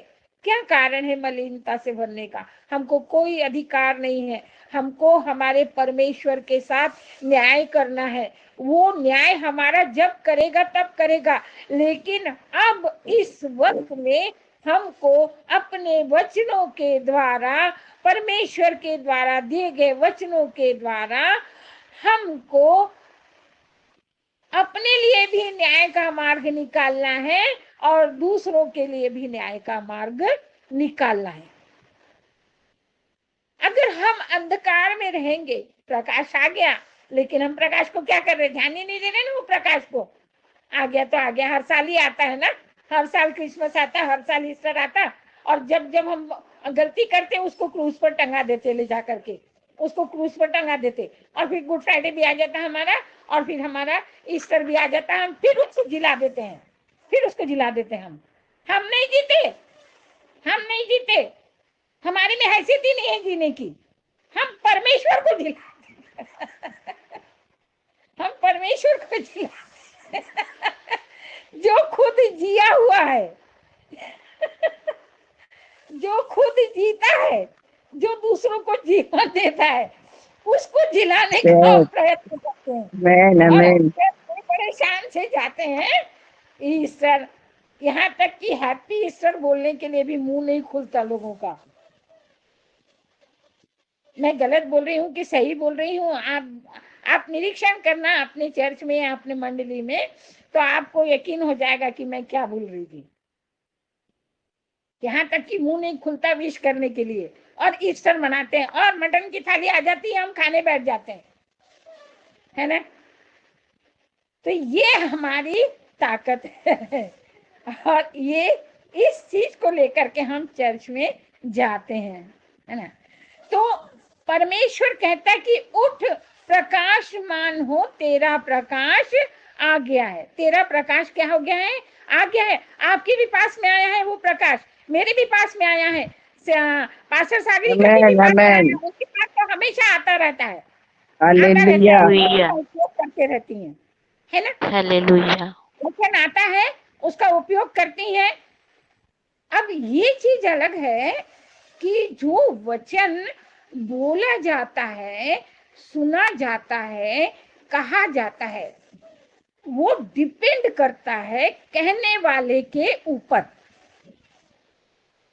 क्या कारण है मलिनता से भरने का? हमको कोई अधिकार नहीं है। हमको हमारे परमेश्वर के साथ न्याय करना है। वो न्याय हमारा जब करेगा तब करेगा, लेकिन अब इस वक्त में हमको अपने वचनों के द्वारा, परमेश्वर के द्वारा दिए गए वचनों के द्वारा हमको अपने लिए भी न्याय का मार्ग निकालना है और दूसरों के लिए भी न्याय का मार्ग निकालना है। अगर हम अंधकार में रहेंगे, प्रकाश आ गया, लेकिन हम प्रकाश को क्या कर रहे? ध्यान ही नहीं दे रहे ना। वो प्रकाश को आ गया तो आ गया, हर साल ही आता है ना, हर साल क्रिसमस आता है, हर साल ईस्टर आता है। और जब जब हम गलती करते उसको क्रूस पर टंगा देते, ले जा करके उसको क्रूस पर टंगा देते, और फिर गुड फ्राइडे भी आ जाता है हमारा, और फिर हमारा ईस्टर भी आ जाता है, हम फिर उसको जिला देते हैं, फिर उसको जिला देते हैं। हम नहीं जीते, हमारे में हैसियत ही नहीं है जीने की। हम परमेश्वर को जिला हम परमेश्वर को जिला जो खुद जिया हुआ है, जो खुद जीता है, जो दूसरों को जीवन देता है, उसको जिलाने का प्रयत्न करते हैं। परेशान से जाते हैं ईस्टर, यहाँ तक कि हैप्पी ईस्टर बोलने के लिए भी मुंह नहीं खुलता लोगों का। मैं गलत बोल रही हूँ कि सही बोल रही हूँ? आप निरीक्षण करना अपने चर्च में, अपने मंडली में, तो आपको यकीन हो जाएगा कि मैं क्या बोल रही थी। यहाँ तक कि मुंह नहीं खुलता विश करने के लिए, और ईस्टर मनाते हैं, और मटन की थाली आ जाती है, हम खाने बैठ जाते हैं, है ना। तो ये हमारी ताकत है, और ये इस चीज को लेकर के हम चर्च में जाते हैं, है ना। तो परमेश्वर कहता है कि उठ प्रकाशमान हो, तेरा प्रकाश आ गया है। तेरा प्रकाश क्या हो गया है? आ गया है। आपके भी पास में आया है वो प्रकाश। मेरे भी पास में आया है, पास्टर सागरिका के भी पास में आया है, उनके पास तो हमेशा आता रहता है, आता रहता है, हालेलुया, उसका उपयोग करते रहती हैं, है ना। हालेलुया, वचन आता है, उसका उपयोग करती हैं। अब ये चीज अलग है कि जो वचन बोला जाता है, सुना जाता है, कहा जाता है, वो डिपेंड करता है कहने वाले के ऊपर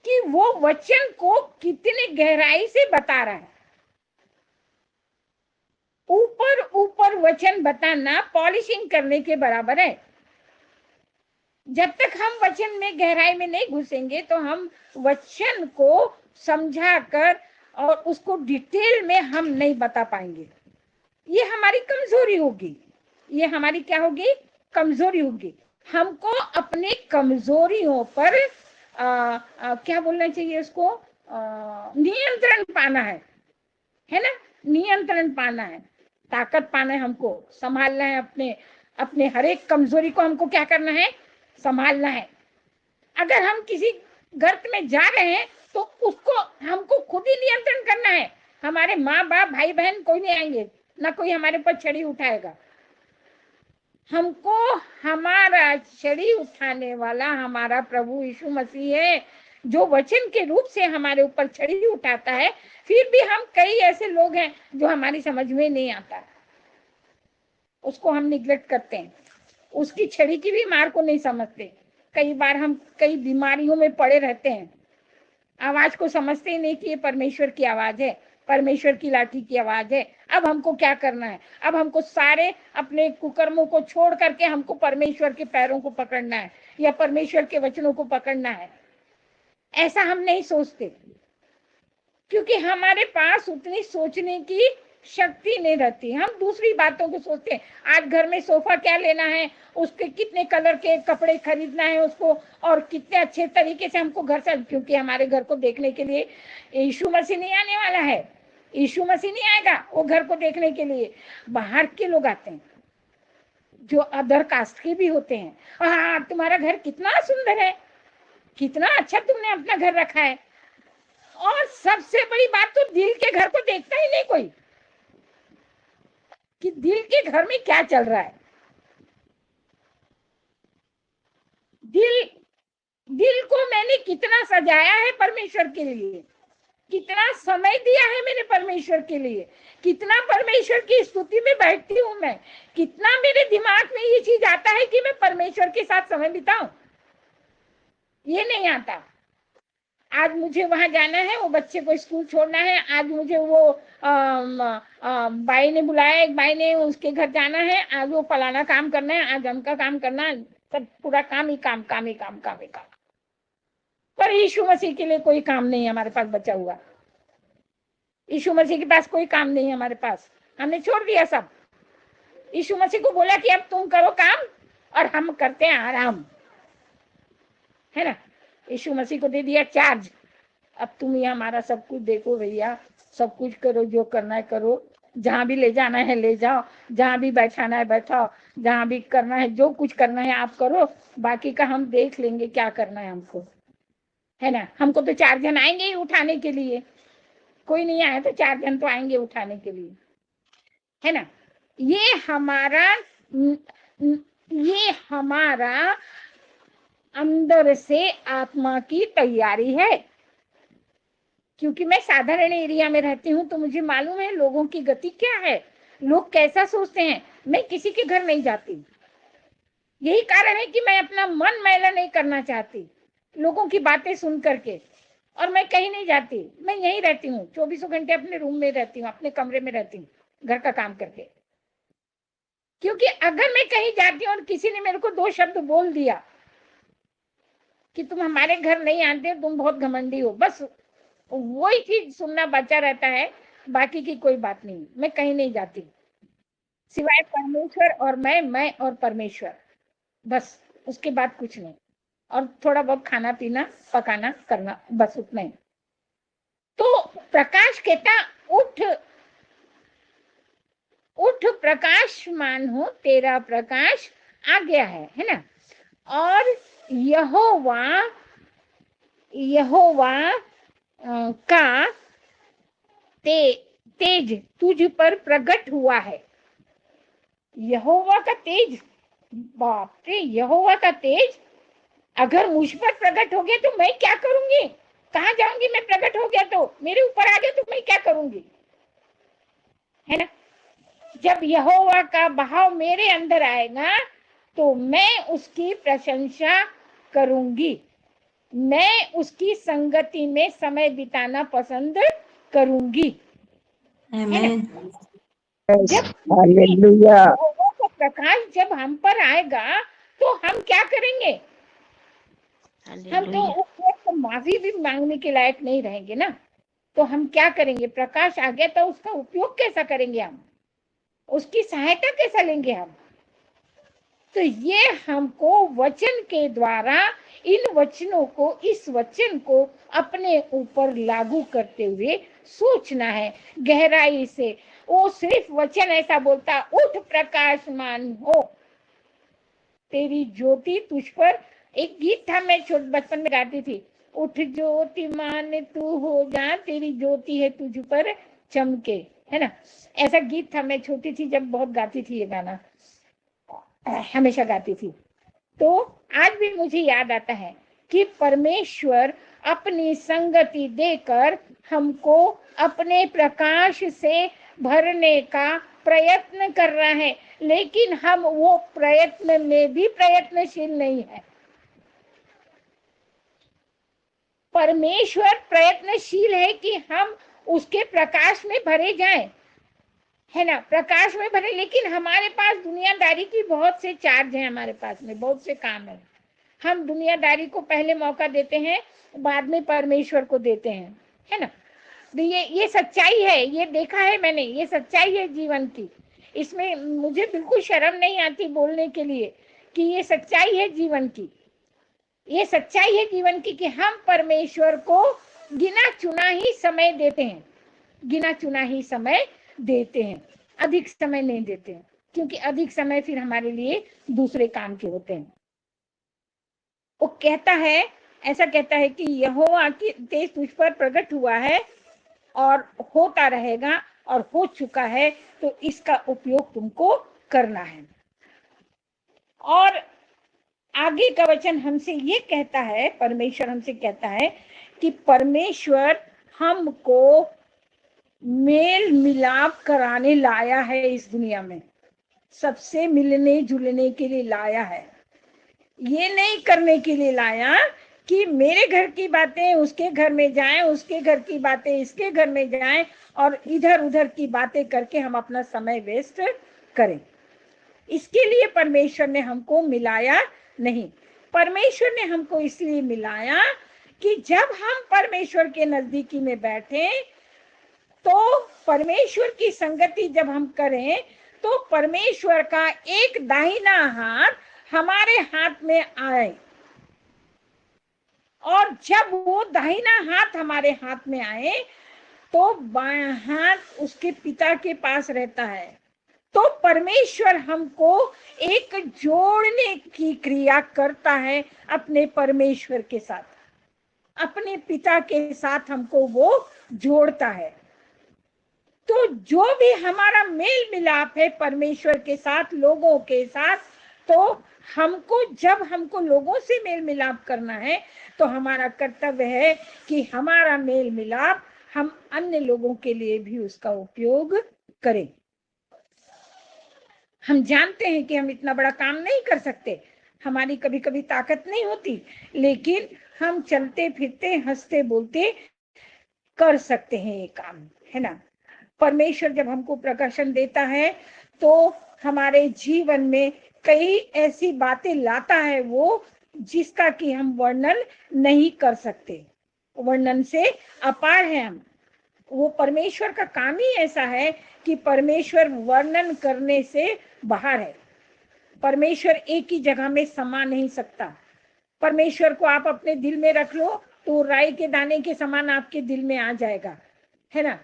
कि वो वचन को कितनी गहराई से बता रहा है। ऊपर ऊपर वचन बताना पॉलिशिंग करने के बराबर है। जब तक हम वचन में गहराई में नहीं घुसेंगे तो हम वचन को समझा कर और उसको डिटेल में हम नहीं बता पाएंगे। ये हमारी कमजोरी होगी, ये हमारी क्या होगी, कमजोरी होगी। हमको अपनी कमजोरियों पर क्या बोलना चाहिए, उसको नियंत्रण पाना है ना, नियंत्रण पाना है, ताकत पाना है, हमको संभालना है, अपने अपने हर एक कमजोरी को हमको क्या करना है, संभालना है। अगर हम किसी गर्त में जा रहे हैं तो उसको हमको खुद ही नियंत्रण करना है। हमारे माँ बाप भाई बहन कोई नहीं आएंगे, ना कोई हमारे पर छड़ी उठाएगा। हमको हमारा छड़ी उठाने वाला हमारा प्रभु यीशु मसीह है, जो वचन के रूप से हमारे ऊपर छड़ी उठाता है। फिर भी हम कई ऐसे लोग हैं जो हमारी समझ में नहीं आता, उसको हम निग्लेक्ट करते हैं, उसकी छड़ी की भी मार को नहीं समझते। कई बार हम कई बीमारियों में पड़े रहते हैं, आवाज को समझते ही नहीं कि ये परमेश्वर की आवाज है, परमेश्वर की लाठी की आवाज है। अब हमको क्या करना है, अब हमको सारे अपने कुकर्मों को छोड़ करके हमको परमेश्वर के पैरों को पकड़ना है या परमेश्वर के वचनों को पकड़ना है। ऐसा हम नहीं सोचते, क्योंकि हमारे पास उतनी सोचने की शक्ति नहीं रहती। हम दूसरी बातों को सोचते हैं, आज घर में सोफा क्या लेना है, उसके कितने कलर के कपड़े खरीदना है उसको, और कितने अच्छे तरीके से हमको घर से, क्योंकि हमारे घर को देखने के लिए यीशु मसीह नहीं आने वाला है, यीशु मसीह नहीं आएगा वो घर को देखने के लिए, बाहर के लोग आते हैं जो अदर कास्ट के भी होते हैं। हाँ, तुम्हारा घर कितना सुंदर है, कितना अच्छा तुमने अपना घर रखा है। और सबसे बड़ी बात तो दिल के घर को देखता ही नहीं कोई, कि दिल के घर में क्या चल रहा है। दिल को मैंने कितना सजाया है परमेश्वर के लिए, कितना समय दिया है मैंने परमेश्वर के लिए, कितना परमेश्वर की स्तुति में बैठती हूँ मैं, कितना मेरे दिमाग में ये चीज आता है कि मैं परमेश्वर के साथ समय बिताऊं, ये नहीं आता। आज मुझे वहां जाना है, वो बच्चे को स्कूल छोड़ना है, आज मुझे वो बाई ने बुलाया, एक बाई ने, उसके घर जाना है, आज वो फलाना काम करना है, आज हमका काम करना है, सब पूरा काम ही काम, काम ही काम, काम ही काम। पर यीशु मसीह के लिए कोई काम नहीं हमारे पास बचा हुआ, यीशु मसीह के पास कोई काम नहीं है हमारे पास, हमने छोड़ दिया सब। यीशु मसीह को बोला कि अब तुम करो काम और हम करते हैं आराम, है ना। यीशु मसीह को दे दिया चार्ज, अब तुम ही हमारा सब कुछ देखो भैया, सब कुछ करो, जो करना है करो, जहां भी ले जाना है ले जाओ, जहां भी बैठाना है बैठाओ, जहां भी करना है, जो कुछ करना है आप करो, बाकी का हम देख लेंगे क्या करना है हमको, है ना। हमको तो 4 जन आएंगे ही उठाने के लिए, कोई नहीं आया तो 4 जन तो आएंगे उठाने के लिए, है ना। ये हमारा अंदर से आत्मा की तैयारी है। क्योंकि मैं साधारण एरिया में रहती हूँ तो मुझे मालूम है लोगों की गति क्या है, लोग कैसा सोचते हैं। मैं किसी के घर नहीं जाती, यही कारण है कि मैं अपना मन मैला नहीं करना चाहती लोगों की बातें सुन करके, और मैं कहीं नहीं जाती, मैं यहीं रहती हूँ, 24 घंटे अपने रूम में रहती हूँ, अपने कमरे में रहती हूँ, घर का काम करके। क्योंकि अगर मैं कहीं जाती हूँ और किसी ने मेरे को 2 शब्द बोल दिया कि तुम हमारे घर नहीं आते, तुम बहुत घमंडी हो, बस वही चीज सुनना बचा रहता है, बाकी की कोई बात नहीं। मैं कहीं नहीं जाती सिवाय परमेश्वर और मैं और परमेश्वर, बस उसके बाद कुछ नहीं, और थोड़ा बहुत खाना पीना पकाना करना, बस उतना ही। तो प्रकाश कहता उठ उठ प्रकाशमान हो, तेरा प्रकाश आ गया है ना। और यहोवा यहोवा का तेज तुझ पर प्रकट हुआ है। यहोवा का तेज, बाप रे, यहोवा का तेज अगर मुझ पर प्रकट हो गया तो मैं क्या करूंगी? कहाँ जाऊंगी मैं? प्रकट हो गया तो मेरे ऊपर आ गया तो मैं क्या करूंगी, है ना? जब यहोवा का बहाव मेरे अंदर आएगा तो मैं उसकी प्रशंसा करूंगी, मैं उसकी संगति में समय बिताना पसंद करूंगी, है ना? आमीन। जब हालेलुया। यहोवा का प्रकाश जब हम पर आएगा तो हम क्या करेंगे? हम तो हालेलुया। उस वक्त माफी भी मांगने के लायक नहीं रहेंगे ना। तो हम क्या करेंगे? प्रकाश आ गया तो उसका उपयोग कैसा करेंगे? हम उसकी सहायता कैसा लेंगे हम? तो ये हमको वचन के द्वारा इन वचनों को, इस वचन को अपने ऊपर लागू करते हुए सोचना है गहराई से। वो सिर्फ वचन ऐसा बोलता, उठ प्रकाशमान हो, तेरी ज्योति तुझ पर। एक गीत था, मैं बचपन में गाती थी, उठ ज्योतिमान तू हो जा, तेरी ज्योति है तुझ पर चमके, है ना? ऐसा गीत था, मैं छोटी थी जब बहुत गाती थी ये गाना, हमेशा गाती थी। तो आज भी मुझे याद आता है कि परमेश्वर अपनी संगति देकर हमको अपने प्रकाश से भरने का प्रयत्न कर रहा है, लेकिन हम वो प्रयत्न में भी प्रयत्नशील नहीं है। परमेश्वर प्रयत्नशील है कि हम उसके प्रकाश में भरे जाएं, है ना? प्रकाश में भरे, लेकिन हमारे पास दुनियादारी की बहुत से चार्ज है, हमारे पास में बहुत से काम है। हम दुनियादारी को पहले मौका देते हैं, बाद में परमेश्वर को देते हैं, है ना? तो ये सच्चाई है, ये देखा है मैंने, ये सच्चाई है जीवन की। इसमें मुझे बिल्कुल शर्म नहीं आती बोलने के लिए कि ये सच्चाई है जीवन की। ये सच्चाई है जीवन की कि हम परमेश्वर को गिना चुना ही समय देते हैं, गिना चुना ही समय देते हैं, अधिक समय नहीं देते हैं, क्योंकि अधिक समय फिर हमारे लिए दूसरे काम के होते हैं। वो कहता है, ऐसा कहता है कि यहोवा की तेज तुझ पर प्रकट हुआ है और होता रहेगा और हो चुका है, तो इसका उपयोग तुमको करना है। और आगे का वचन हमसे ये कहता है, परमेश्वर हमसे कहता है कि परमेश्वर हमको मेल मिलाप कराने लाया है, इस दुनिया में सबसे मिलने जुलने के लिए लाया है। ये नहीं करने के लिए लाया कि मेरे घर की बातें उसके घर में जाएं, उसके घर की बातें इसके घर में जाएं और इधर उधर की बातें करके हम अपना समय वेस्ट करें। इसके लिए परमेश्वर ने हमको मिलाया नहीं। परमेश्वर ने हमको इसलिए मिलाया कि जब हम परमेश्वर के नजदीकी में बैठे तो परमेश्वर की संगति जब हम करें तो परमेश्वर का एक दाहिना हाथ हमारे हाथ में आए, और जब वो दाहिना हाथ हमारे हाथ में आए तो बायां हाथ उसके पिता के पास रहता है। तो परमेश्वर हमको एक जोड़ने की क्रिया करता है अपने परमेश्वर के साथ, अपने पिता के साथ हमको वो जोड़ता है। तो जो भी हमारा मेल मिलाप है परमेश्वर के साथ, लोगों के साथ, तो हमको जब हमको लोगों से मेल मिलाप करना है तो हमारा कर्तव्य है कि हमारा मेल मिलाप हम अन्य लोगों के लिए भी उसका उपयोग करें। हम जानते हैं कि हम इतना बड़ा काम नहीं कर सकते, हमारी कभी कभी ताकत नहीं होती, लेकिन हम चलते फिरते हंसते बोलते कर सकते हैं ये काम, है ना? परमेश्वर जब हमको प्रकाशन देता है तो हमारे जीवन में कई ऐसी बातें लाता है वो, जिसका कि हम वर्णन नहीं कर सकते, वर्णन से अपार है हम। वो परमेश्वर का काम ही ऐसा है कि परमेश्वर वर्णन करने से बाहर है। परमेश्वर एक ही जगह में समा नहीं सकता। परमेश्वर को आप अपने दिल में रख लो तो राई के दाने के समान आपके दिल में आ जाएगा, है ना?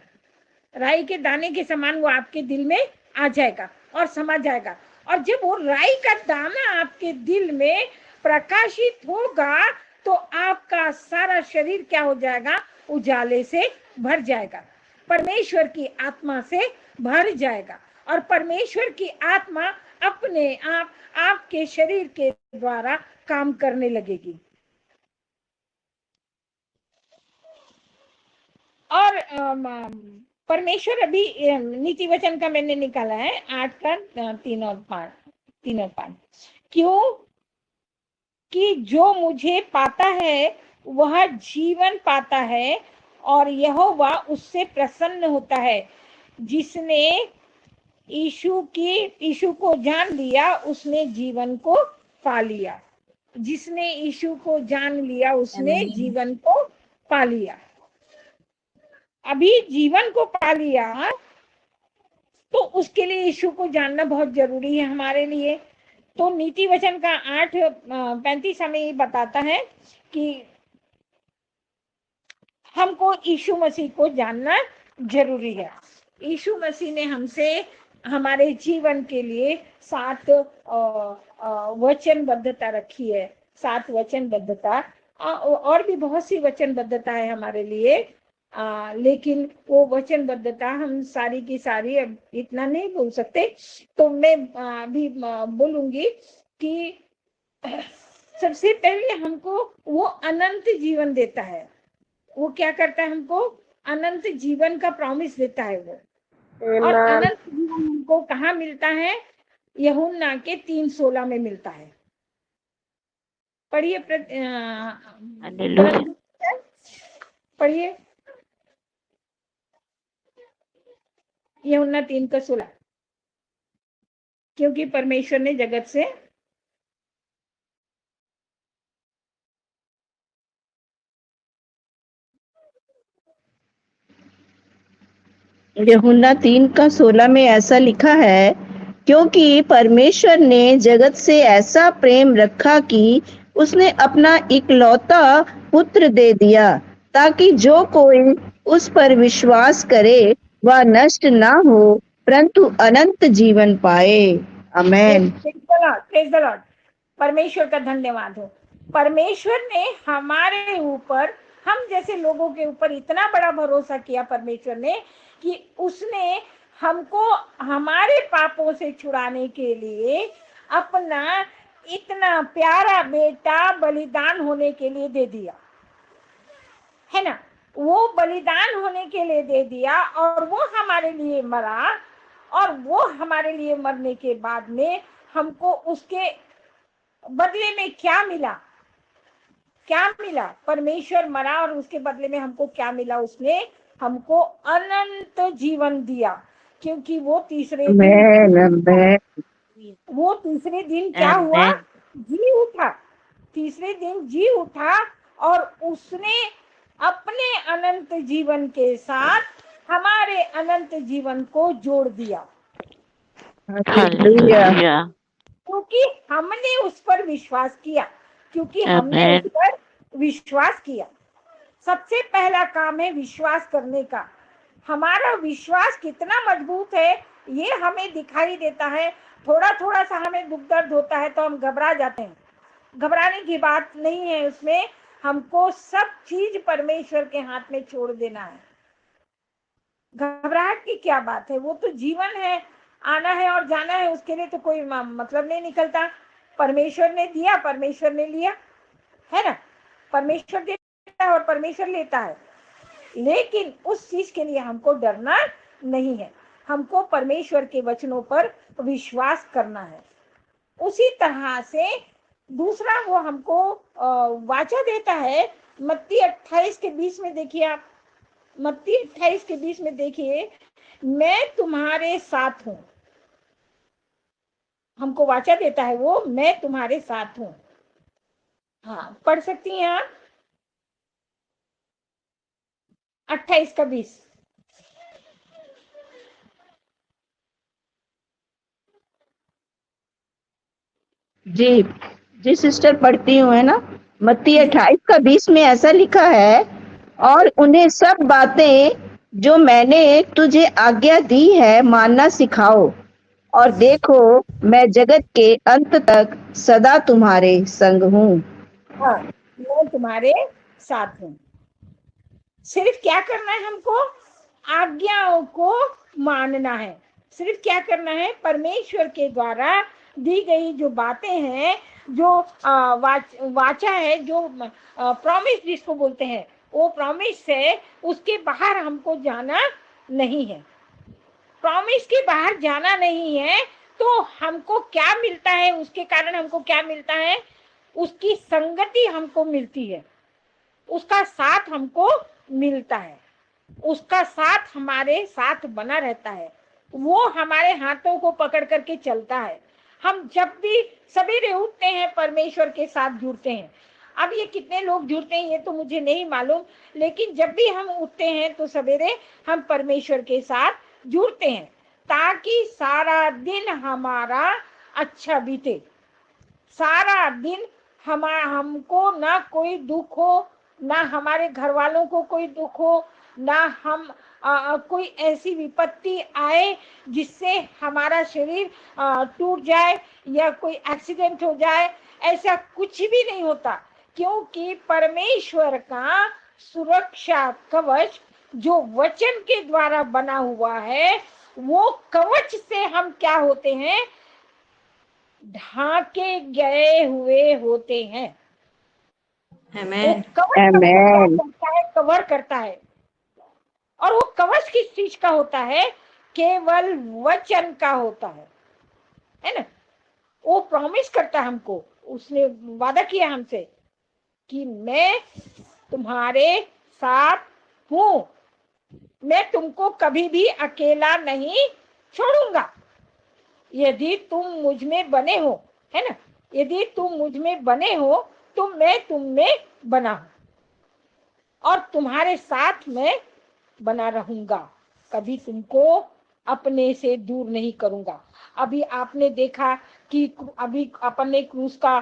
राई के दाने के समान वो आपके दिल में आ जाएगा और समा जाएगा। और जब वो राई का दाना आपके दिल में प्रकाशित होगा तो आपका सारा शरीर क्या हो जाएगा? उजाले से भर जाएगा, परमेश्वर की आत्मा से भर जाएगा, और परमेश्वर की आत्मा अपने आप आपके शरीर के द्वारा काम करने लगेगी। और परमेश्वर अभी नीति वचन का मैंने निकाला है 8 का 3 और 5। क्यों कि जो मुझे पाता है वह जीवन पाता है, और यहोवा उससे प्रसन्न होता है। जिसने यीशु को जान लिया उसने जीवन को पा लिया। जिसने यीशु को जान लिया उसने जीवन को पा लिया। अभी जीवन को पा लिया तो उसके लिए यीशु को जानना बहुत जरूरी है हमारे लिए। तो नीति वचन का 8:35 हमें ये बताता है कि हमको यीशु मसीह को जानना जरूरी है। यीशु मसीह ने हमसे हमारे जीवन के लिए 7 वचनबद्धता रखी है। 7 वचनबद्धता, और भी बहुत सी वचनबद्धता है हमारे लिए, लेकिन वो वचनबद्धता हम सारी की सारी अब इतना नहीं बोल सकते। तो मैं भी बोलूंगी कि सबसे पहले हमको वो अनंत जीवन देता है। वो क्या करता है? हमको अनंत जीवन का प्रॉमिस देता है वो। और अनंत जीवन हमको कहाँ मिलता है? यूहन्ना के 3:16 में मिलता है। पढ़िए पढ़िए यूहन्ना 3:16। क्योंकि परमेश्वर ने जगत से यूहन्ना 3:16 में ऐसा लिखा है, क्योंकि परमेश्वर ने जगत से ऐसा प्रेम रखा कि उसने अपना इकलौता पुत्र दे दिया, ताकि जो कोई उस पर विश्वास करे वह नष्ट ना हो परंतु अनंत जीवन पाए। आमेन। Praise the lord. परमेश्वर का धन्यवाद हो। परमेश्वर ने हमारे ऊपर, हम जैसे लोगों के ऊपर इतना बड़ा भरोसा किया परमेश्वर ने कि उसने हमको हमारे पापों से छुड़ाने के लिए अपना इतना प्यारा बेटा बलिदान होने के लिए दे दिया, है ना। वो बलिदान होने के लिए दे दिया और वो हमारे लिए मरा, और वो हमारे लिए मरने के बाद में हमको उसके बदले में क्या मिला? क्या मिला? परमेश्वर मरा और उसके बदले में हमको क्या मिला? उसने हमको अनंत जीवन दिया, क्योंकि वो तीसरे दिन क्या हुआ? जी उठा। तीसरे दिन जी उठा और उसने अपने अनंत जीवन के साथ हमारे अनंत जीवन को जोड़ दिया, क्योंकि हमने उस पर विश्वास किया। क्योंकि हमने उस पर विश्वास किया। सबसे पहला काम है विश्वास करने का। हमारा विश्वास कितना मजबूत है ये हमें दिखाई देता है। थोड़ा थोड़ा सा हमें दुख दर्द होता है तो हम घबरा जाते हैं। घबराने की बात नहीं है उसमें। हमको सब चीज परमेश्वर के हाथ में छोड़ देना है। घबराहट की क्या बात है? वो तो जीवन है, आना है और जाना है, उसके लिए तो कोई मतलब नहीं निकलता। परमेश्वर ने दिया, परमेश्वर ने लिया, है ना। परमेश्वर देता है और परमेश्वर लेता है, लेकिन उस चीज के लिए हमको डरना नहीं है। हमको परमेश्वर के वचनों पर विश्वास करना है। उसी तरह से दूसरा वो हमको वाचा देता है। मत्ती 28:20 में देखिए आप। मत्ती 28:20 में देखिए, मैं तुम्हारे साथ हूं। हमको वाचा देता है वो, मैं तुम्हारे साथ हूं। हाँ, पढ़ सकती हैं आप 28:20। जी सिस्टर, पढ़ती हूँ, है ना। मत्ती 28:20 में ऐसा लिखा है, और उन्हें सब बातें जो मैंने तुझे आज्ञा दी है मानना सिखाओ, और देखो मैं जगत के अंत तक सदा तुम्हारे संग हूँ। हाँ, मैं तुम्हारे साथ हूँ। सिर्फ क्या करना है हमको? आज्ञाओं को मानना है। सिर्फ क्या करना है? परमेश्वर के द्वारा दी गई जो बातें हैं, जो वाचा है, जो प्रॉमिस जिसको बोलते हैं, वो प्रॉमिस है, उसके बाहर हमको जाना नहीं है। प्रॉमिस के बाहर जाना नहीं है तो हमको क्या मिलता है? उसके कारण हमको क्या मिलता है? उसकी संगति हमको मिलती है, उसका साथ हमको मिलता है, उसका साथ हमारे साथ बना रहता है, वो हमारे हाथों को पकड़ करके चलता है। हम जब भी सवेरे उठते हैं परमेश्वर के साथ जुड़ते हैं। अब ये कितने लोग जुड़ते हैं ये तो मुझे नहीं मालूम, लेकिन जब भी हम उठते हैं तो सवेरे हम परमेश्वर के साथ जुड़ते हैं ताकि सारा दिन हमारा अच्छा बीते। सारा दिन हमको ना कोई दुख हो, ना हमारे घर वालों को कोई दुख हो, ना हम कोई ऐसी विपत्ति आए जिससे हमारा शरीर टूट जाए या कोई एक्सीडेंट हो जाए। ऐसा कुछ भी नहीं होता, क्योंकि परमेश्वर का सुरक्षा कवच जो वचन के द्वारा बना हुआ है, वो कवच से हम क्या होते हैं? ढाके गए हुए होते हैं। आमेन। कवर करता है। और वो कवच किस चीज का होता है? केवल वचन का होता है ना। वो प्रॉमिस करता है हमको, उसने वादा किया हमसे कि मैं तुम्हारे साथ हूं, मैं तुमको कभी भी अकेला नहीं छोड़ूंगा। यदि तुम मुझ में बने हो, है ना, यदि तुम मुझ में बने हो तो मैं तुम में बना हूं और तुम्हारे साथ मैं बना रहूंगा, कभी तुमको अपने से दूर नहीं करूंगा। अभी आपने देखा कि अभी अपन ने क्रूस का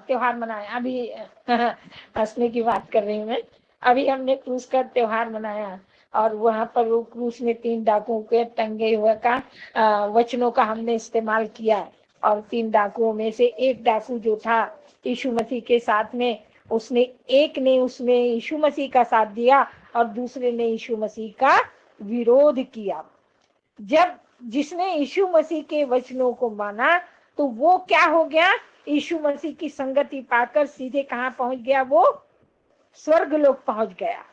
त्योहार मनाया। अभी हंसने की बात कर रही हूँ मैं। अभी हमने क्रूस का त्योहार मनाया और वहां पर वो क्रूस में 3 डाकुओं के टंगे हुए का वचनों का हमने इस्तेमाल किया। और 3 डाकुओं में से एक डाकू जो था यीशु मसीह के साथ में, उसने एक ने उसमें यीशु मसीह का साथ दिया और दूसरे ने यीशु मसीह का विरोध किया। जब जिसने यीशु मसीह के वचनों को माना तो वो क्या हो गया? यीशु मसीह की संगति पाकर सीधे कहाँ पहुंच गया? वो स्वर्ग लोक पहुंच गया।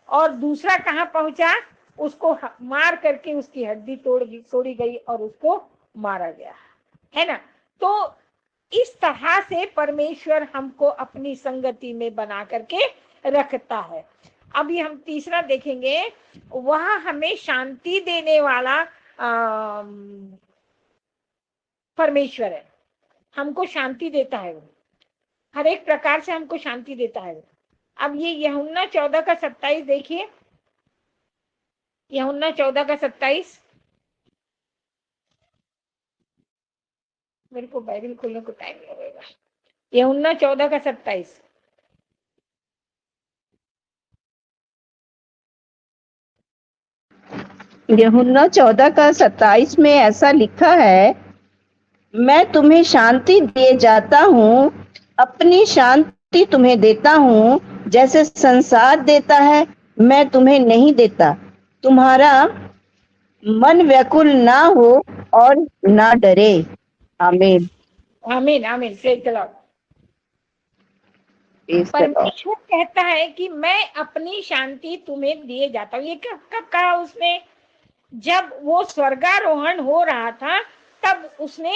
और दूसरा कहाँ पहुंचा? उसको मार करके उसकी हड्डी तोड़ी गई और उसको मारा गया, है ना। तो इस तरह से परमेश्वर हमको अपनी संगति में बना करके रखता है। अभी हम तीसरा देखेंगे, वह हमें शांति देने वाला परमेश्वर है। हमको शांति देता है, वो हर एक प्रकार से हमको शांति देता है। अब ये यूहन्ना 14:27 देखिए, यूहन्ना 14:27। मेरे को बाइबल खोलने को टाइम लगेगा। यूहन्ना 14:27। यूहन्ना 14:27 में ऐसा लिखा है, मैं तुम्हें शांति दिए जाता हूँ, अपनी शांति तुम्हें देता हूँ, जैसे संसार देता है मैं तुम्हें नहीं देता। तुम्हारा मन व्याकुल ना हो और ना डरे। आमीन। आमीन आमीन। Praise the lord. परमेश्वर कहता है कि मैं अपनी शांति तुम्हें दिए जाता हूँ। ये कब कहा उसने? जब वो स्वर्गारोहण हो रहा था तब उसने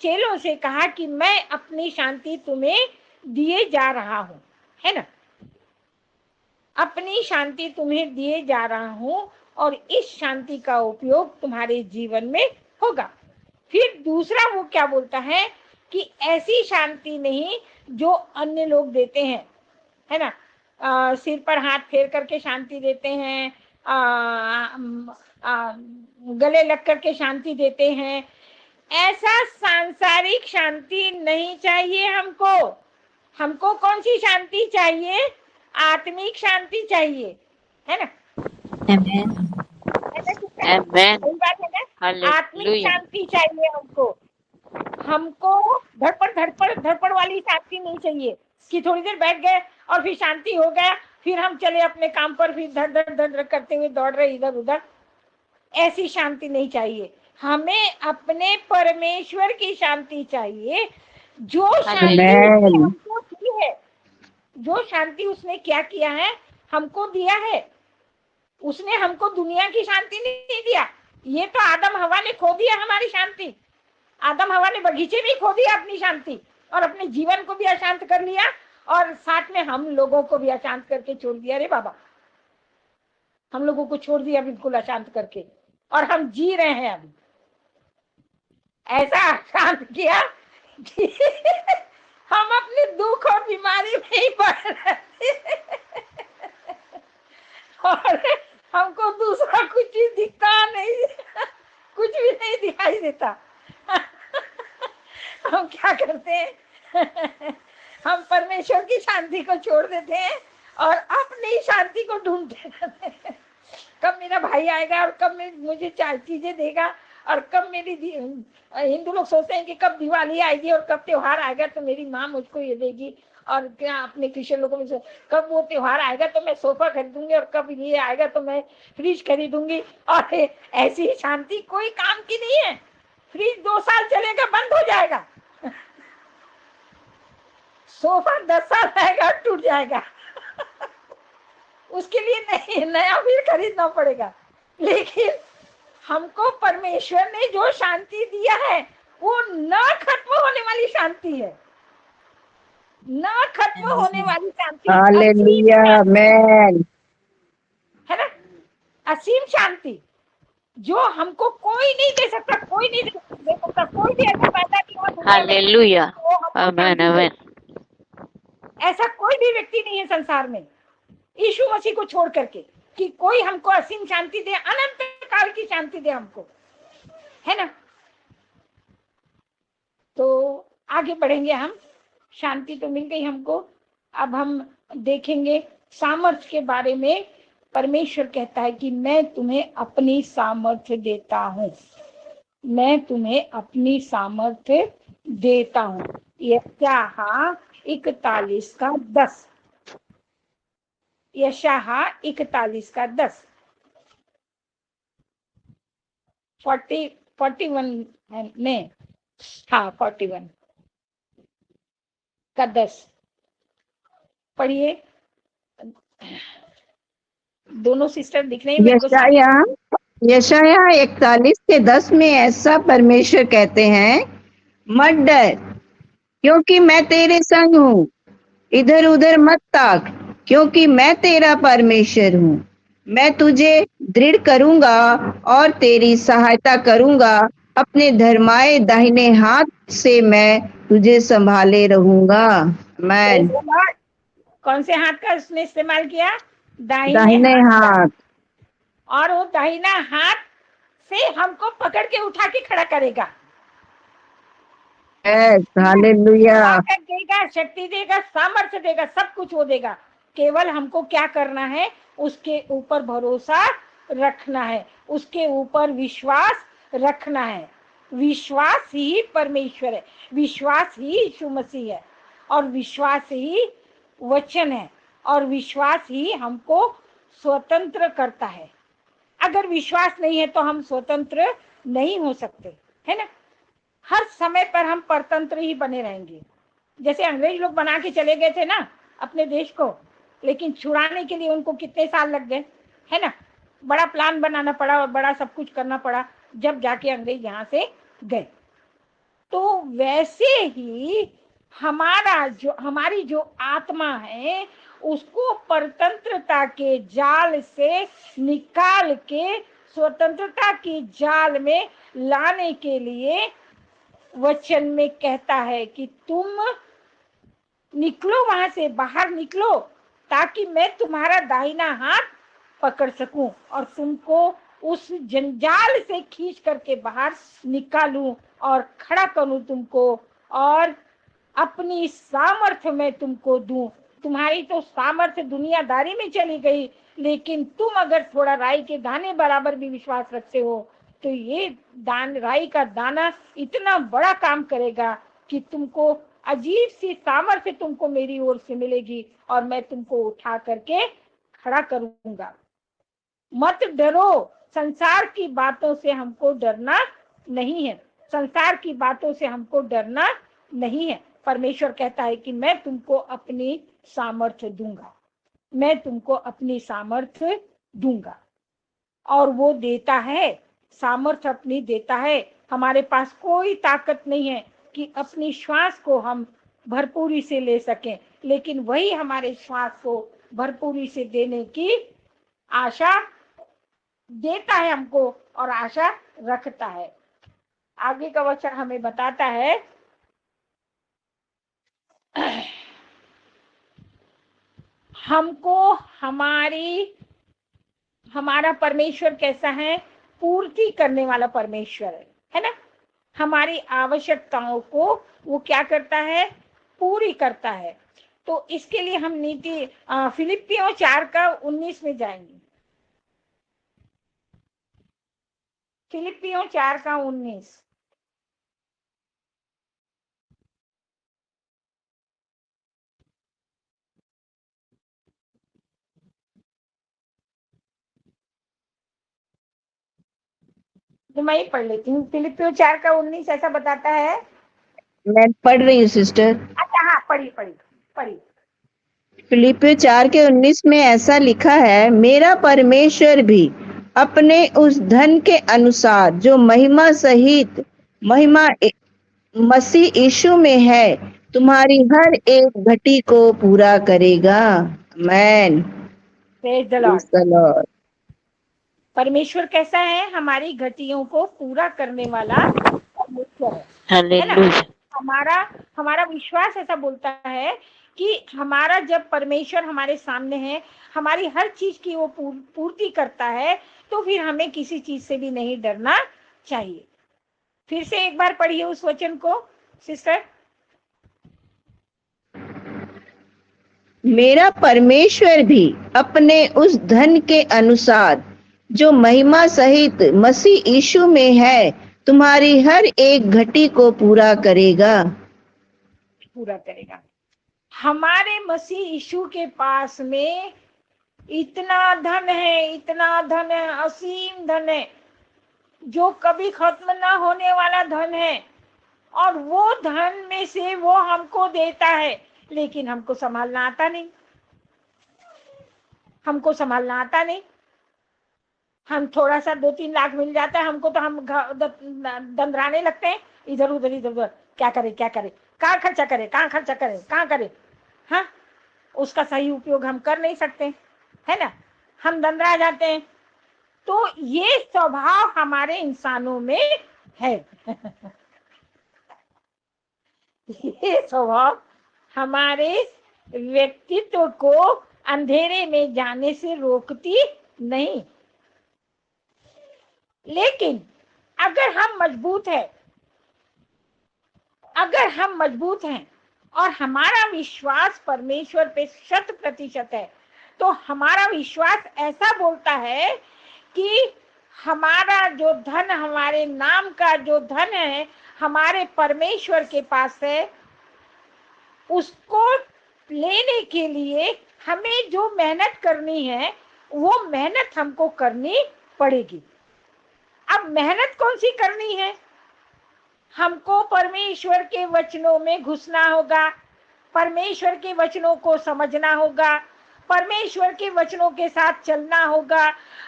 चेलों से कहा कि मैं अपनी शांति तुम्हें दिए जा रहा हूं, है ना। अपनी शांति तुम्हें दिए जा रहा हूं और इस शांति का उपयोग तुम्हारे जीवन में होगा। फिर दूसरा वो क्या बोलता है कि ऐसी शांति नहीं जो अन्य लोग देते हैं, है ना। सिर पर हाथ फेर करके शांति देते हैं, गले लग करके शांति देते हैं। ऐसा सांसारिक शांति नहीं चाहिए हमको। हमको कौन सी शांति चाहिए? आत्मिक शांति चाहिए, है ना। आमेन। आत्मिक शांति चाहिए हमको। हमको धड़पड़ वाली शांति नहीं चाहिए। कि थोड़ी देर बैठ गए और फिर शांति हो गया, फिर हम चले अपने काम पर, फिर धड़ धड़ धड़ धड़ करते हुए दौड़ रहे इधर उधर। ऐसी शांति नहीं चाहिए, हमें अपने परमेश्वर की शांति चाहिए, जो शांति उसने हमको दी है, जो शांति उसने क्या किया है, हमको दिया है। उसने हमको दुनिया की शांति नहीं दिया, ये तो आदम हवा ने खो दिया हमारी शांति। आदम हवा ने बगीचे में खो दिया अपनी शांति, और अपने जीवन को भी अशांत कर लिया, और साथ में हम लोगों को भी अशांत करके छोड़ दिया। रे बाबा, हम लोगों को छोड़ दिया बिल्कुल अशांत करके, और हम जी रहे हैं अभी। ऐसा अशांत किया कि हम अपने दुख और बीमारी में ही पड़ रहे और हमको दूसरा कुछ चीज दिखता नहीं, कुछ भी नहीं दिखाई देता। हम क्या करते हैं, हम परमेश्वर की शांति को छोड़ देते हैं और अपनी शांति को ढूंढते रहते हैं। कब मेरा भाई आएगा और कब मुझे चार चीजें देगा, और कब मेरी हिंदू लोग सोचते हैं कि कब दिवाली आएगी और कब त्योहार आएगा तो मेरी माँ मुझको ये देगी, और क्या अपने क्रिश्चियन लोगों में कब वो त्योहार आएगा तो मैं सोफा खरीदूंगी, और कब ये आएगा तो मैं फ्रिज खरीदूंगी। और ऐसी शांति कोई काम की नहीं है। फ्रिज 2 साल चलेगा, बंद हो जाएगा। सोफा 10 साल रहेगा, टूट जाएगा। उसके लिए नहीं, नया फिर खरीदना पड़ेगा। लेकिन हमको परमेश्वर ने जो शांति दिया है वो न खत्म होने वाली शांति है, न खत्म होने वाली शांति, हालेलुया, आमेन, है ना, असीम शांति जो हमको कोई नहीं दे सकता, कोई नहीं दे सकता, कोई भी ऐसा पैदा नहीं हुआ। हालेलुया, आमेन आमेन। ऐसा कोई भी व्यक्ति नहीं है संसार में यीशु मसीह को छोड़ करके कि कोई हमको असीम शांति दे, अनंत काल की शांति दे हमको, है ना। तो आगे बढ़ेंगे हम। शांति तो मिल गई हमको, अब हम देखेंगे सामर्थ्य के बारे में। परमेश्वर कहता है कि मैं तुम्हें अपनी सामर्थ्य देता हूँ, मैं तुम्हें अपनी सामर्थ्य देता हूँ। यशायाह 41:10, यशायाह 41:10, 41 में, हाँ 41 का 10 पढ़िए। दोनों सिस्टर दिख रही है। यशायाह 41:10 में ऐसा परमेश्वर कहते हैं, मत डर क्योंकि मैं तेरे संग हूँ, इधर उधर मत ताक क्योंकि मैं तेरा परमेश्वर हूँ। मैं तुझे दृढ़ करूंगा और तेरी सहायता करूंगा, अपने धर्माए दाहिने हाथ से मैं तुझे संभाले रहूंगा। आमीन। कौन से हाथ का उसने इस्तेमाल किया? दाहिने हाथ। और वो दाहिना हाथ से हमको पकड़ के उठा के खड़ा करेगा, हालेलुया, ताकत देगा, शक्ति देगा, सामर्थ्य देगा, सब कुछ वो देगा। केवल हमको क्या करना है? उसके ऊपर भरोसा रखना है, उसके ऊपर विश्वास रखना है। विश्वास ही परमेश्वर है, विश्वास ही यीशु मसीह है, और विश्वास ही वचन है, और विश्वास ही हमको स्वतंत्र करता है। अगर विश्वास नहीं है तो हम स्वतंत्र नहीं हो सकते, है ना। हर समय पर हम परतंत्र ही बने रहेंगे। जैसे अंग्रेज लोग बना के चले गए थे ना अपने देश को, लेकिन छुड़ाने के लिए उनको कितने साल लग गए, है ना। बड़ा प्लान बनाना पड़ा और बड़ा सब कुछ करना पड़ा, जब जाके अंग्रेज यहाँ से गए। तो वैसे ही हमारी जो आत्मा है उसको परतंत्रता के जाल से निकाल के स्वतंत्रता की जाल में लाने के लिए वचन में कहता है कि तुम निकलो, वहां से बाहर निकलो, ताकि मैं तुम्हारा दाहिना हाथ पकड़ सकूं और तुमको उस जंजाल से खींच करके बाहर निकालूं और खड़ा करूं तुमको, और अपनी सामर्थ्य में तुमको दूं। तुम्हारी तो सामर्थ्य दुनियादारी में चली गई, लेकिन तुम अगर थोड़ा राई के दाने बराबर भी विश्वास रखते हो तो ये राई का दाना इतना बड़ा काम करेगा कि तुमको अजीब सी सामर्थ्य तुमको मेरी ओर से मिलेगी और मैं तुमको उठा करके खड़ा करूंगा। मत डरो, संसार की बातों से हमको डरना नहीं है, संसार की बातों से हमको डरना नहीं है। परमेश्वर कहता है कि मैं तुमको अपनी सामर्थ्य दूंगा, मैं तुमको अपनी सामर्थ्य दूंगा। और वो देता है, सामर्थ्य अपनी देता है। हमारे पास कोई ताकत नहीं है कि अपनी श्वास को हम भरपूरी से ले सकें, लेकिन वही हमारे श्वास को भरपूरी से देने की आशा देता है हमको और आशा रखता है। आगे का वचन हमें बताता है, हमको हमारा परमेश्वर कैसा है? पूर्ति करने वाला परमेश्वर है ना। हमारी आवश्यकताओं को वो क्या करता है? पूरी करता है। तो इसके लिए हम नीति फिलिपियों 4:19 में जाएंगे। फिलिपियों 4:19। तो मैं ही पढ़ लेती हूँ। फिलिपियों 4:19 ऐसा बताता है। मैं पढ़ रही हूँ सिस्टर। अच्छा हाँ, पढ़ी। फिलिपियों 4:19 में ऐसा लिखा है, मेरा परमेश्वर भी अपने उस धन के अनुसार जो महिमा सहित मसीह यीशु में है तुम्हारी हर एक घटी को पूरा करेगा। आमेन। Praise the lord. परमेश्वर कैसा है? हमारी घटियों को पूरा करने वाला परमेश्वर है ना। हमारा विश्वास ऐसा बोलता है कि हमारा जब परमेश्वर हमारे सामने है, हमारी हर चीज की वो पूर्ति करता है, तो फिर हमें किसी चीज से भी नहीं डरना चाहिए। फिर से एक बार पढ़िए उस वचन को सिस्टर। मेरा परमेश्वर भी अपने उस धन के अनुसार जो महिमा सहित मसीह यीशु में है तुम्हारी हर एक घटी को पूरा करेगा। हमारे मसीह यीशु के पास में इतना धन है, असीम धन है, जो कभी खत्म ना होने वाला धन है। और वो धन में से वो हमको देता है, लेकिन हमको संभालना आता नहीं। हम थोड़ा सा 2-3 लाख मिल जाता है हमको, तो हम दंदराने लगते हैं इधर उधर। क्या करे, कहाँ खर्चा करे। हाँ, उसका सही उपयोग हम कर नहीं सकते, है ना। हम दंदरा जाते हैं। तो ये स्वभाव हमारे इंसानों में है। ये स्वभाव हमारे व्यक्तित्व को अंधेरे में जाने से रोकती नहीं। लेकिन अगर हम मजबूत हैं और हमारा विश्वास परमेश्वर पे 100% है, तो हमारा विश्वास ऐसा बोलता है कि हमारा जो धन, हमारे नाम का जो धन है, हमारे परमेश्वर के पास है, उसको लेने के लिए हमें जो मेहनत करनी है, वो मेहनत हमको करनी पड़ेगी। अब मेहनत कौन सी करनी है? हमको परमेश्वर के वचनों में घुसना होगा, परमेश्वर के वचनों को समझना होगा, परमेश्वर के वचनों के साथ चलना होगा,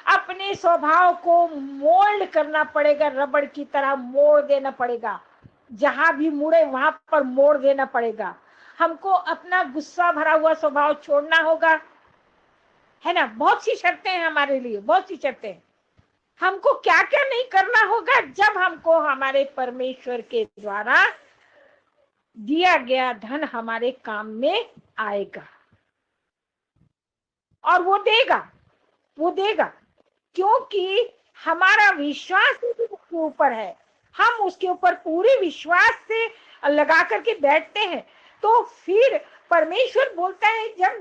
अपने स्वभाव को मोल्ड करना पड़ेगा, रबड़ की तरह मोड़ देना पड़ेगा, जहां भी मुड़े वहां पर मोड़ देना पड़ेगा। हमको अपना गुस्सा भरा हुआ स्वभाव छोड़ना होगा, है ना। बहुत सी शर्तें हैं हमारे लिए, बहुत सी शर्तें। हमको क्या क्या नहीं करना होगा जब हमको हमारे परमेश्वर के द्वारा दिया गया धन हमारे काम में आएगा। और वो देगा क्योंकि हमारा विश्वास उसके ऊपर है। हम उसके ऊपर पूरे विश्वास से लगा करके बैठते हैं। तो फिर परमेश्वर बोलता है, जब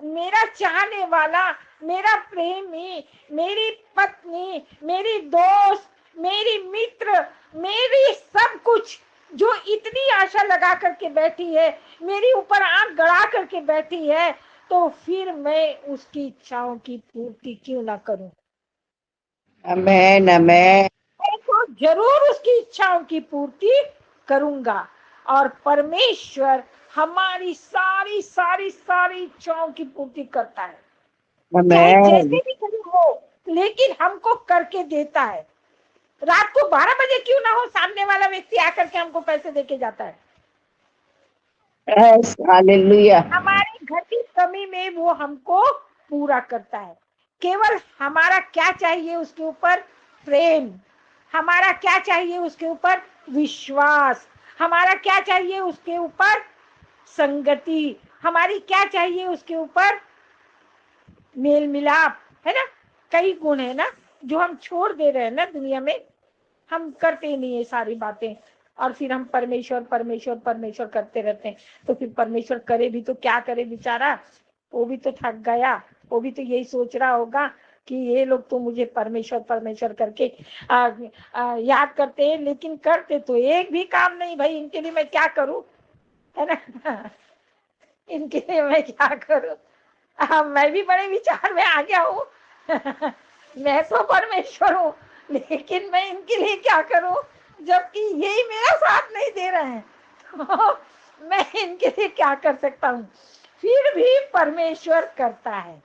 मेरा चाहने वाला, मेरा प्रेमी, मेरी पत्नी, मेरी दोस्त, मेरी मित्र, मेरी सब कुछ जो इतनी आशा लगा करके बैठी है, मेरी ऊपर आंख गड़ा करके बैठी है, तो फिर मैं उसकी इच्छाओं की पूर्ति क्यों ना करूं? आमेन आमेन। मैं तो जरूर उसकी इच्छाओं की पूर्ति करूंगा। और परमेश्वर हमारी सारी सारी सारी इच्छाओं की पूर्ति करता है, चाहे जैसे भी कभी हो, लेकिन हमको करके देता है। रात को 12 बजे क्यों ना हो, सामने वाला व्यक्ति आकर के हमको पैसे देके जाता है। हालेलुया। हमारी घटी कमी में वो हमको पूरा करता है। केवल हमारा क्या चाहिए उसके ऊपर? प्रेम। हमारा क्या चाहिए उसके ऊपर? विश्वास। हमारा क्या चाहिए उसके ऊपर? संगति। हमारी क्या चाहिए उसके ऊपर? मेल मिलाप, है ना। कई गुण है ना जो हम छोड़ दे रहे हैं ना दुनिया में, हम करते ही नहीं है सारी बातें, और फिर हम परमेश्वर परमेश्वर परमेश्वर करते रहते हैं। तो फिर परमेश्वर करे भी तो क्या करे बेचारा, वो भी तो थक गया, वो भी तो यही सोच रहा होगा कि ये लोग तो मुझे परमेश्वर परमेश्वर करके याद करते हैं, लेकिन करते तो एक भी काम नहीं। भाई इनके लिए मैं क्या करूं, है ना। इनके लिए मैं क्या करूं? मैं भी बड़े विचार में आ गया हूँ। मैं तो परमेश्वर हूँ, लेकिन मैं इनके लिए क्या करूं, जबकि यही मेरा साथ नहीं दे रहे हैं। तो मैं इनके लिए क्या कर सकता हूँ? फिर भी परमेश्वर करता है,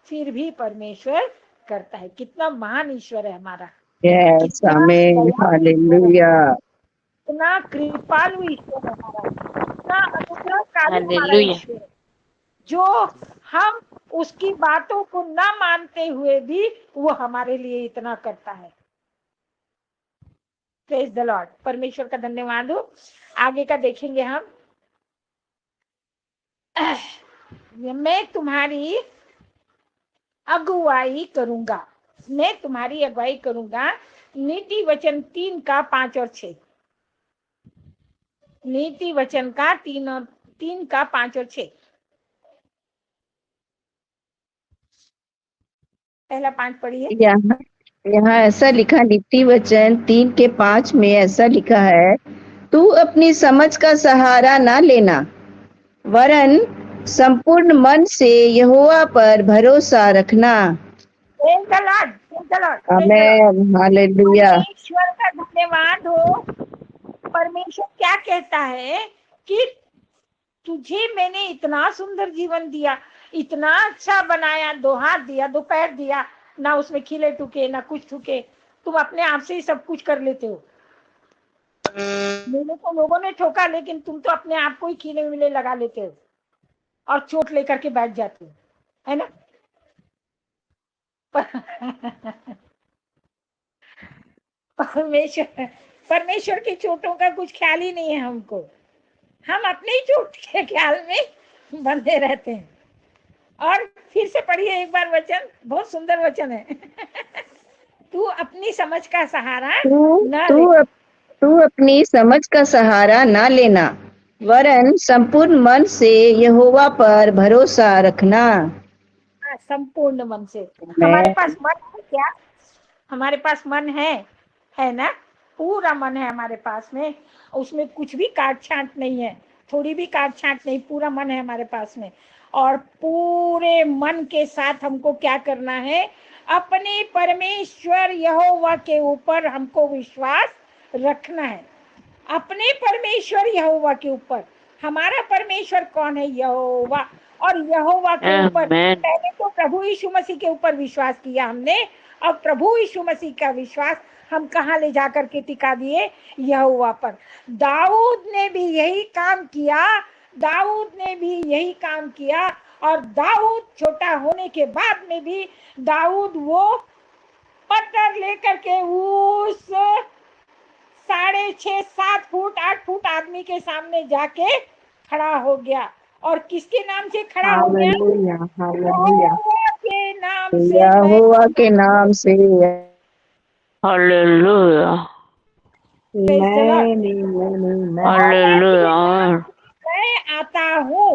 फिर भी परमेश्वर करता है। कितना महान ईश्वर है हमारा, यस कितना आमेन दयालु ईश्वर है, हालेलुया। कितना कृपालु ईश्वर है हमारा, कितना अनुग्रहकारी हमारा हालेलुया। ईश्वर है, जो हम उसकी बातों को ना मानते हुए भी वो हमारे लिए इतना करता है। Praise the lord. परमेश्वर का धन्यवाद हो। आगे का देखेंगे हम। मैं तुम्हारी अगुवाई करूंगा, मैं तुम्हारी अगुवाई करूंगा। नीति वचन 3 का 5 और 6। नीति वचन का 3 का 5 और 6। पहला 5 पढ़िए। यहाँ यहाँ ऐसा लिखा, नीति वचन 3 के 5 में ऐसा लिखा है, तू अपनी समझ का सहारा ना लेना, वरन संपूर्ण मन से यहोवा पर भरोसा रखना। Praise the Lord, praise the Lord, praise the Lord. Amen hallelujah. परमेश्वर का धन्यवाद हो। परमेश्वर क्या कहता है कि तुझे मैंने इतना सुंदर जीवन दिया, इतना अच्छा बनाया, 2 हाथ दिया, 2 पैर दिया, ना उसमें खिले टुके ना कुछ ठुके, तुम अपने आप से ही सब कुछ कर लेते हो। मेरे को लोगों ने ठोका, लेकिन तुम तो अपने आप को ही खिले मिले लगा लेते हो और चोट लेकर के बैठ जाते हो, है ना। परमेश्वर परमेश्वर की चोटों का कुछ ख्याल ही नहीं है हमको, हम अपने ही चोट के ख्याल में बंधे रहते हैं। और फिर से पढ़िए एक बार वचन, बहुत सुंदर वचन है। तू अपनी समझ का सहारा ना ले। तू अपनी समझ का सहारा ना लेना, वरन संपूर्ण मन से यहोवा पर भरोसा रखना। संपूर्ण मन से। हमारे पास मन है क्या? हमारे पास मन है ना। पूरा मन है हमारे पास में, उसमें कुछ भी काट छांट नहीं है, थोड़ी भी काट छांट नहीं, पूरा मन है हमारे पास में। और पूरे मन के साथ हमको क्या करना है? अपने परमेश्वर यहोवा के ऊपर हमको विश्वास रखना है, अपने परमेश्वर यहोवा के ऊपर। हमारा परमेश्वर कौन है? यहोवा। और यहोवा के ऊपर पहले तो प्रभु यीशु मसीह के ऊपर विश्वास किया हमने, और प्रभु यीशु मसीह का विश्वास हम कहाँ ले जाकर के टिका दिए? यहोवा पर। दाऊद ने भी यही काम किया, दाऊद ने भी यही काम किया। और दाऊद छोटा होने के बाद में भी दाऊद वो पत्थर लेकर के उस 6.5 7 फुट 8 फुट आदमी के सामने जाके खड़ा हो गया। और किसके नाम से खड़ा हो गया? Hallelujah hallelujah. यहोवा के नाम से। यहोवा के नाम से। हालेलुया। हालेलुया। मैं आता हूँ।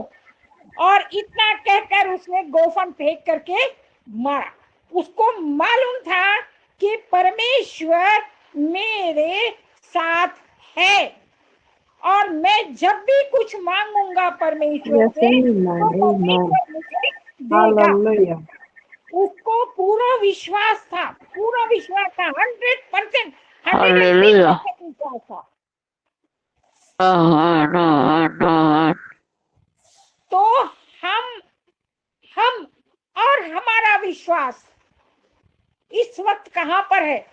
और इतना कहकर उसने गोफन फेंक करके मारा। उसको मालूम था कि परमेश्वर मेरे साथ है, और मैं जब भी कुछ मांगूंगा परमेश्वर Yes, से amen, तो amen. परमेश्वर मुझे देगा। Hallelujah. उसको पूरा विश्वास था, पूरा विश्वास था, 100%, 110% Hallelujah. विश्वास था। Amen. तो हम और हमारा विश्वास इस वक्त कहाँ पर है,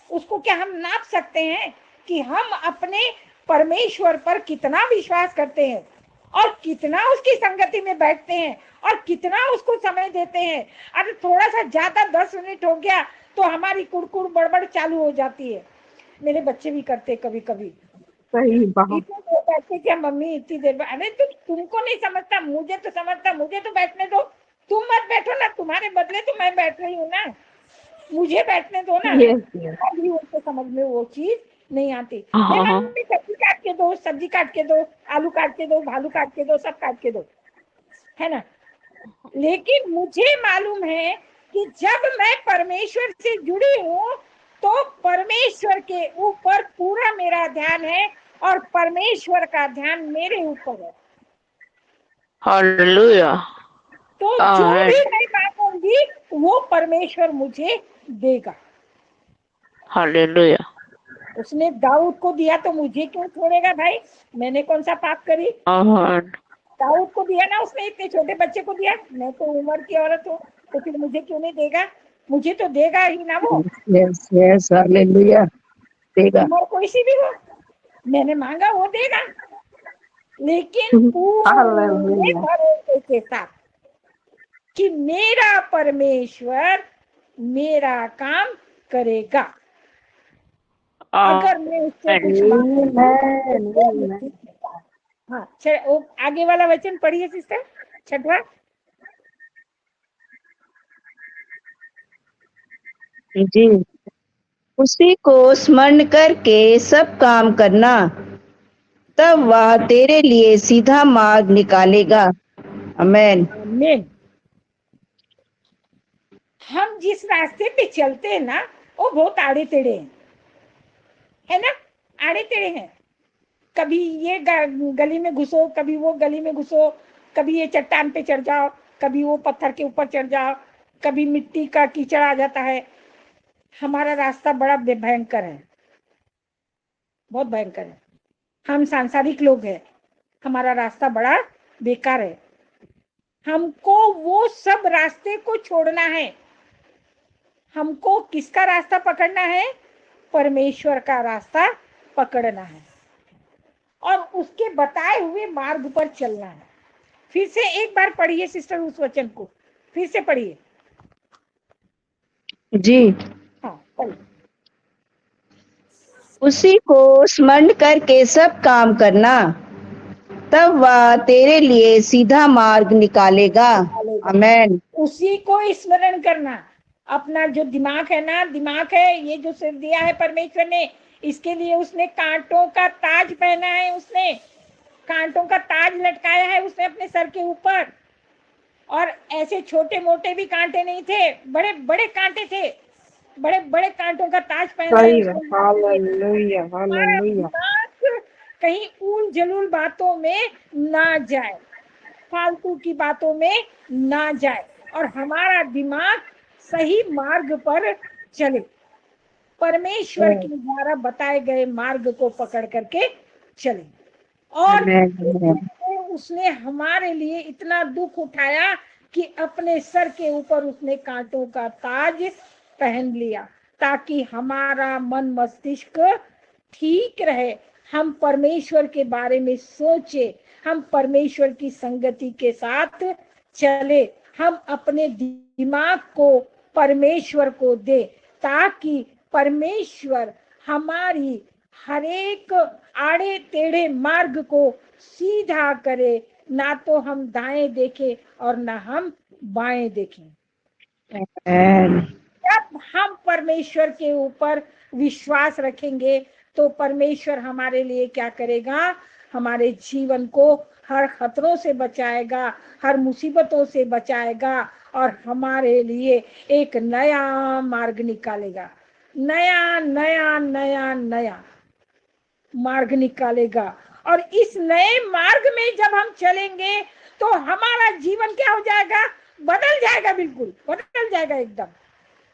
उसको क्या हम नाप सकते हैं कि हम अपने परमेश्वर पर कितना विश्वास करते हैं और कितना उसकी संगति में बैठते हैं और कितना उसको समय देते हैं। अरे थोड़ा सा ज्यादा 10 मिनट हो गया तो हमारी कुड़कुड़ बड़बड़ चालू हो जाती है। मेरे बच्चे भी करते कभी कभी, सही बात। इतनी देर बैठते क्या मम्मी, इतनी देर अरे तुमको नहीं समझता, मुझे तो समझता, मुझे तो बैठने दो, तुम मत बैठो ना, तुम्हारे बदले तो मैं बैठ रही हूँ ना, मुझे बैठने दो ना। Yes, yes. अभी उनको समझ में वो चीज नहीं आती। हाँ। मम्मी सब्जी काट के दो, सब्जी काट के दो, आलू काट के दो, भालू काट के दो, सब काट के दो, है ना। लेकिन मुझे मालूम है कि जब मैं परमेश्वर से जुड़ी हूँ तो परमेश्वर के ऊपर पूरा मेरा ध्यान है और परमेश्वर का ध्यान मेरे ऊपर है। Hallelujah. तो जो भी मैं मांगूंगी वो परमेश्वर मुझे देगा। Hallelujah. उसने दाऊद को दिया तो मुझे क्यों छोड़ेगा भाई, मैंने कौन सा पाप करी। Amen. दाऊद को दिया ना उसने, इतने छोटे बच्चे को दिया, मैं तो उम्र की औरत हूँ तो फिर मुझे क्यों नहीं देगा, मुझे तो देगा ही ना वो। Yes, yes, hallelujah. देगा। उम्र कोई सी भी हो, मैंने मांगा वो देगा, लेकिन पूरे Hallelujah. भरोसे के साथ कि मेरा परमेश्वर मेरा काम करेगा। अगर मैं उससे कुछ Amen. हाँ, वो आगे वाला वचन पढ़िए सिस्टर, 6वां। जी, उसी को स्मरण करके सब काम करना, तब वह तेरे लिए सीधा मार्ग निकालेगा। आमेन। आमीन। हम जिस रास्ते पे चलते हैं ना वो बहुत आड़े टेढ़े हैं, है ना, आड़े टेढ़े हैं। कभी ये गली में घुसो, कभी वो गली में घुसो, कभी ये चट्टान पे चढ़ जाओ, कभी वो पत्थर के ऊपर चढ़ जाओ, कभी मिट्टी का कीचड़ आ जाता है। हमारा रास्ता बड़ा भयंकर है, बहुत भयंकर है। हम सांसारिक लोग हैं, हमारा रास्ता बड़ा बेकार है। हमको वो सब रास्ते को छोड़ना है। हमको किसका रास्ता पकड़ना है, परमेश्वर का रास्ता पकड़ना है और उसके बताए हुए मार्ग पर चलना है। फिर से एक बार पढ़िए सिस्टर उस वचन को, फिर से पढ़िए। जी, हाँ पढ़िए। उसी को स्मरण करके सब काम करना, तब वह तेरे लिए सीधा मार्ग निकालेगा। आमेन। उसी को स्मरण करना। अपना जो दिमाग है ना, दिमाग है ये जो सिर दिया है परमेश्वर ने, इसके लिए उसने कांटों का ताज पहना है, उसने कांटों का ताज लटकाया है उसने अपने सर के ऊपर। और ऐसे छोटे मोटे भी कांटे नहीं थे, बड़े बड़े कांटे थे, बड़े बड़े कांटों का ताज पहना है सही है। उसने। Hallelujah. हमारा Hallelujah. दिमाग कहीं उल जलूल बातों में ना जाए, फालतू की बातों में ना जाए और हमारा दिमाग सही मार्ग पर चले, परमेश्वर के द्वारा बताए गए मार्ग को पकड़ करके चले। और उसने हमारे लिए इतना दुख उठाया कि अपने सर के ऊपर उसने कांटों का ताज पहन लिया ताकि हमारा मन मस्तिष्क ठीक रहे, हम परमेश्वर के बारे में सोचे, हम परमेश्वर की संगति के साथ चले, हम अपने दिमाग को परमेश्वर को दे ताकि परमेश्वर हमारी हर एक आड़े टेढ़े मार्ग को सीधा करे, ना तो हम दाएं देखें और ना हम बाएं देखें। जब हम परमेश्वर के ऊपर विश्वास रखेंगे तो परमेश्वर हमारे लिए क्या करेगा, हमारे जीवन को हर खतरों से बचाएगा, हर मुसीबतों से बचाएगा और हमारे लिए एक नया मार्ग निकालेगा, नया नया नया नया मार्ग निकालेगा। और इस नए मार्ग में जब हम चलेंगे तो हमारा जीवन क्या हो जाएगा, बदल जाएगा, बिल्कुल बदल जाएगा एकदम,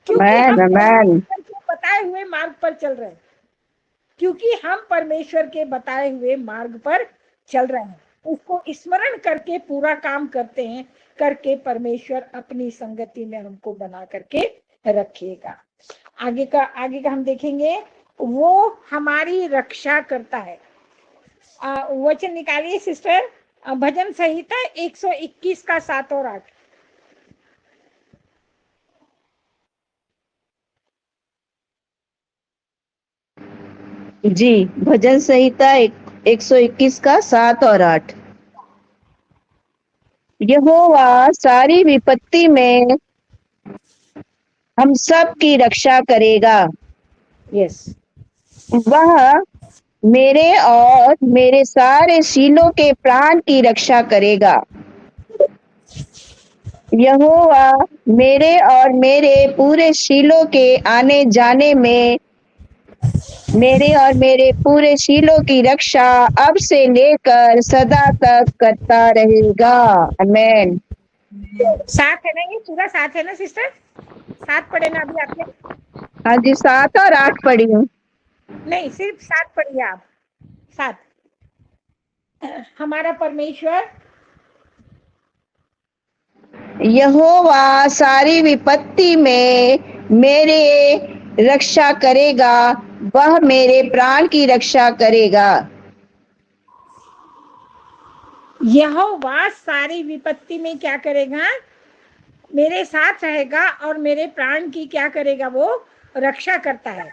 क्योंकि हम परमेश्वर के बताए हुए मार्ग पर चल रहे हैं, क्योंकि हम परमेश्वर के बताए हुए मार्ग पर चल रहे हैं, उसको स्मरण करके पूरा काम करते हैं, करके परमेश्वर अपनी संगति में हमको बना करके रखिएगा। आगे का हम देखेंगे, वो हमारी रक्षा करता है। वचन निकालिए सिस्टर, भजन संहिता 121 का 7 और 8। जी, भजन संहिता 121 का 7 और 8। यहोवा सारी विपत्ति में हम सब की रक्षा करेगा। यस, वह मेरे और मेरे सारे शीलों के प्राण की रक्षा करेगा। यहोवा मेरे और मेरे पूरे शीलों के आने जाने में, मेरे और मेरे पूरे शीलों की रक्षा अब से लेकर सदा तक करता रहेगा। आमेन। साथ है ना, ये पूरा साथ है ना सिस्टर? 7 पढ़े ना अभी आपने? हाँ जी, 7 और 8 पढ़ी हूँ। नहीं, सिर्फ 7 पढ़िए आप, 7। हमारा परमेश्वर यहोवा सारी विपत्ति में मेरे रक्षा करेगा, वह मेरे प्राण की रक्षा करेगा। यहोवा सारी विपत्ति में क्या करेगा? मेरे साथ रहेगा और मेरे प्राण की क्या करेगा? वो रक्षा करता है।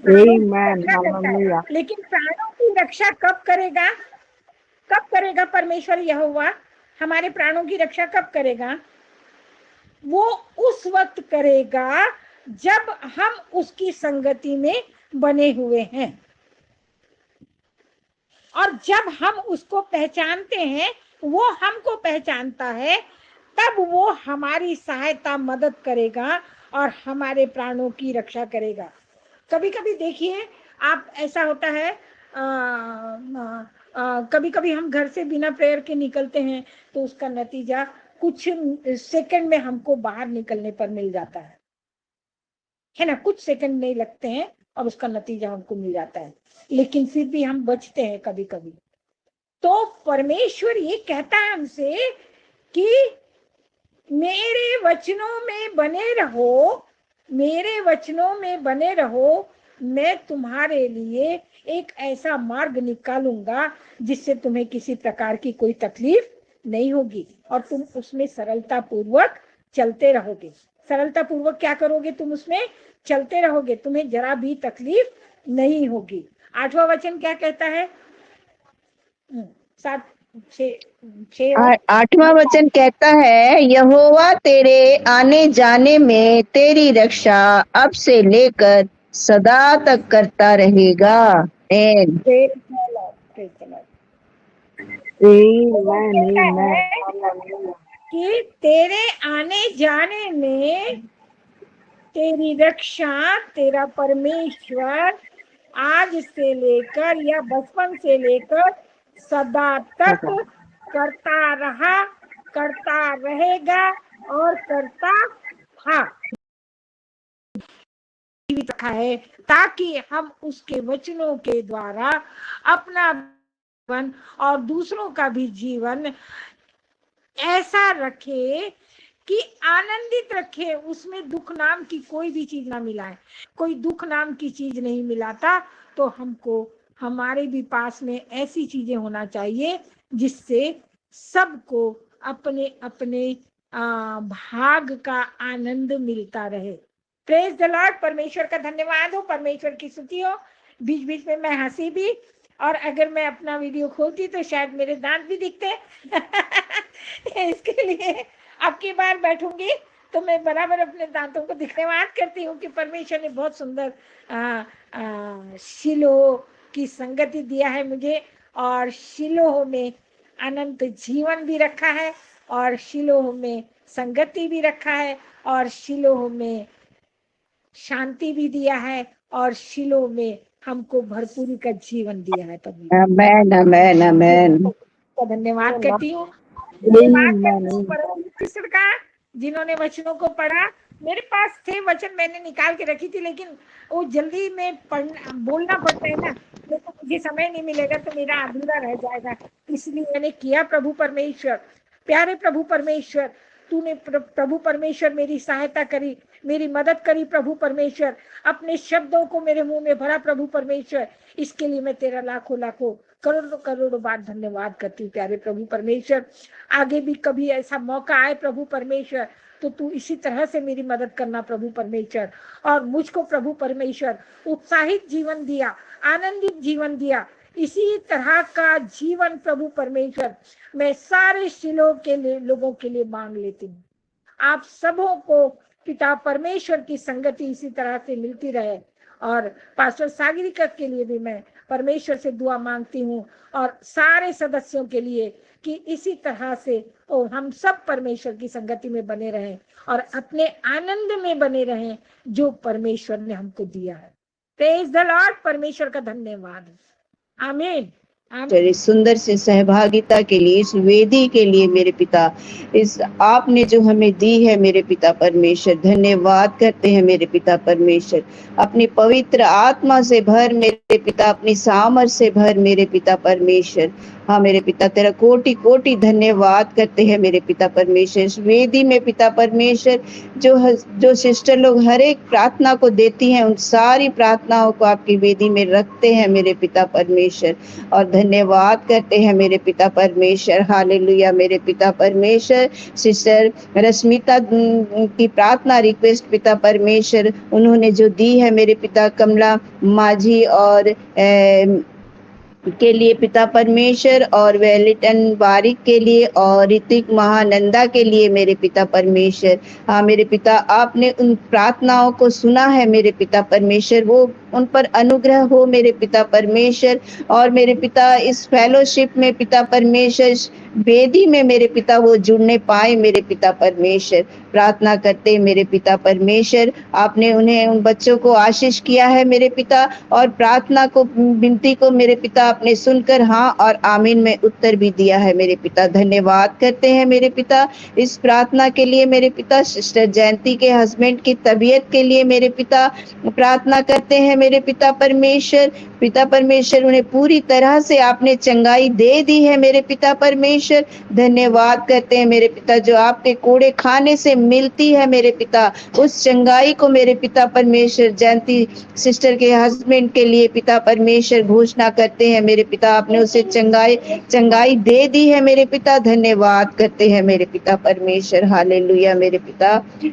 लेकिन प्राणों की रक्षा कब करेगा? कब करेगा परमेश्वर यहोवा हमारे प्राणों की रक्षा कब करेगा? वो उस वक्त करेगा जब हम उसकी संगति में बने हुए हैं, और जब हम उसको पहचानते हैं, वो हमको पहचानता है, तब वो हमारी सहायता मदद करेगा और हमारे प्राणों की रक्षा करेगा। कभी कभी देखिए आप, ऐसा होता है कभी कभी हम घर से बिना प्रेयर के निकलते हैं तो उसका नतीजा कुछ सेकंड में हमको बाहर निकलने पर मिल जाता है ना? कुछ सेकंड नहीं लगते हैं और उसका नतीजा हमको मिल जाता है, लेकिन फिर भी हम बचते हैं कभी कभी। तो परमेश्वर ये कहता है हमसे कि मेरे वचनों में बने रहो, मेरे वचनों में बने रहो, मैं तुम्हारे लिए एक ऐसा मार्ग निकालूंगा जिससे तुम्हें किसी प्रकार की कोई तकलीफ नहीं होगी और तुम उसमें सरलता पूर्वक चलते रहोगे। सरलता पूर्वक क्या करोगे? तुम उसमें चलते रहोगे, तुम्हें जरा भी तकलीफ नहीं होगी। 8वां वचन क्या कहता है? 8वां वचन कहता है, यहोवा तेरे आने जाने में तेरी रक्षा अब से लेकर सदा तक करता रहेगा। आमीन। कि तेरे आने जाने में तेरी रक्षा तेरा परमेश्वर आज से लेकर या बचपन से लेकर सदा तक करता रहा, करता रहेगा और करता था है, ताकि हम उसके वचनों के द्वारा अपना जीवन और दूसरों का भी जीवन ऐसा रखे कि आनंदित रखे, उसमें दुख नाम की कोई भी चीज ना मिलाए। कोई दुख नाम की चीज नहीं मिलाता, तो हमको हमारे भी पास में ऐसी चीजें होना चाहिए जिससे सबको अपने अपने भाग का आनंद मिलता रहे। Praise the lord. परमेश्वर का धन्यवाद हो, परमेश्वर की स्तुति हो। बीच बीच में मैं हंसी भी, और अगर मैं अपना वीडियो खोलती तो शायद मेरे दांत भी दिखते इसके लिए अब की बार बैठूंगी तो मैं बराबर अपने दांतों को धन्यवाद करती हूँ कि परमेश्वर ने बहुत सुंदर शिलोह की संगति दिया है मुझे, और शिलोह में अनंत जीवन भी रखा है, और शिलोह में संगति भी रखा है, और शिलोह में शांति भी दिया है, और शिलोह में हमको भरपूरी का जीवन दिया है प्रभु। आमेन आमेन आमेन। का धन्यवाद करती हूँ। धन्यवाद करती हूँ परम सिस्टर का, जिन्होंने वचनों को पढ़ा। मेरे पास थे वचन, मैंने निकाल के रखी थी, लेकिन वो जल्दी में बोलना पड़ता है ना, तो मुझे समय नहीं मिलेगा तो मेरा अधूरा रह जाएगा, इसलिए मैंने किया। प्रभु परमेश्वर, प्यारे प्रभु परमेश्वर, तूने प्रभु परमेश्वर मेरी सहायता करी, मेरी मदद करी प्रभु परमेश्वर, अपने शब्दों को मेरे मुंह में भरा प्रभु परमेश्वर, इसके लिए मैं तेरा लाखों लाखों करोड़ों करोड़ों बार धन्यवाद करती हूँ प्यारे प्रभु परमेश्वर। आगे भी कभी ऐसा मौका आए प्रभु परमेश्वर तो तू इसी तरह से मेरी मदद करना प्रभु परमेश्वर, और मुझको प्रभु परमेश्वर उत्साहित जीवन दिया, आनंदित जीवन दिया। इसी तरह का जीवन प्रभु परमेश्वर मैं सारे शिलोह के लिए लोगों के लिए मांग लेती हूँ। आप सबों को पिता परमेश्वर की संगति इसी तरह से मिलती रहे, और पास्टर सागरिका के लिए भी मैं परमेश्वर से दुआ मांगती हूँ, और सारे सदस्यों के लिए कि इसी तरह से और हम सब परमेश्वर की संगति में बने रहें और अपने आनंद में बने रहें जो परमेश्वर ने हमको दिया है। Praise the lord. परमेश्वर का धन्यवाद। आमीन। इस सुंदर से सहभागिता के लिए, इस वेदी के लिए मेरे पिता, इस आपने जो हमें दी है मेरे पिता परमेश्वर, धन्यवाद करते हैं मेरे पिता परमेश्वर। अपनी पवित्र आत्मा से भर मेरे पिता, अपनी सामर्थ से भर मेरे पिता परमेश्वर। हाँ मेरे पिता, तेरा कोटि कोटि धन्यवाद करते हैं मेरे पिता परमेश्वर। इस वेदी में पिता परमेश्वर जो सिस्टर लोग हर एक प्रार्थना को देती हैं, उन सारी प्रार्थनाओं को आपकी वेदी में रखते हैं मेरे पिता परमेश्वर, और धन्यवाद करते हैं मेरे पिता परमेश्वर। हालेलुया मेरे पिता परमेश्वर। सिस्टर रश्मिता की प्रार्थना रिक्वेस्ट पिता परमेश्वर उन्होंने जो दी है मेरे पिता, कमला माझी और के लिए पिता परमेश्वर, और वेलिटन बारिक के लिए, और ऋतिक महानंदा के लिए मेरे पिता परमेश्वर। हाँ मेरे पिता, आपने उन प्रार्थनाओं को सुना है मेरे पिता परमेश्वर, वो उन पर अनुग्रह हो मेरे पिता परमेश्वर। और मेरे पिता इस फेलोशिप में पिता परमेश्वर, वेदी में मेरे पिता वो जुड़ने पाए मेरे पिता परमेश्वर। प्रार्थना करते मेरे पिता परमेश्वर, आपने उन्हें, उन बच्चों को आशीष किया है मेरे पिता, और प्रार्थना को, विनती को मेरे पिता आपने सुनकर हाँ और आमीन में उत्तर भी दिया है मेरे पिता। धन्यवाद करते हैं मेरे पिता इस प्रार्थना के लिए मेरे पिता। सिस्टर जयंती के हस्बैंड की तबीयत के लिए मेरे पिता प्रार्थना करते हैं मेरे पिता परमेश्वर। पिता परमेश्वर, उन्हें पूरी तरह से आपने चंगाई दे दी है मेरे पिता परमेश्वर। धन्यवाद करते हैं मेरे पिता, जो आपके कूड़े खाने से मिलती है मेरे पिता, उस चंगाई को मेरे पिता परमेश्वर जयंती सिस्टर के हस्बैंड के लिए पिता परमेश्वर घोषणा करते हैं मेरे पिता, आपने उसे चंगाई दे दी है मेरे पिता। धन्यवाद करते हैं मेरे पिता परमेश्वर। हालेलुया मेरे पिता।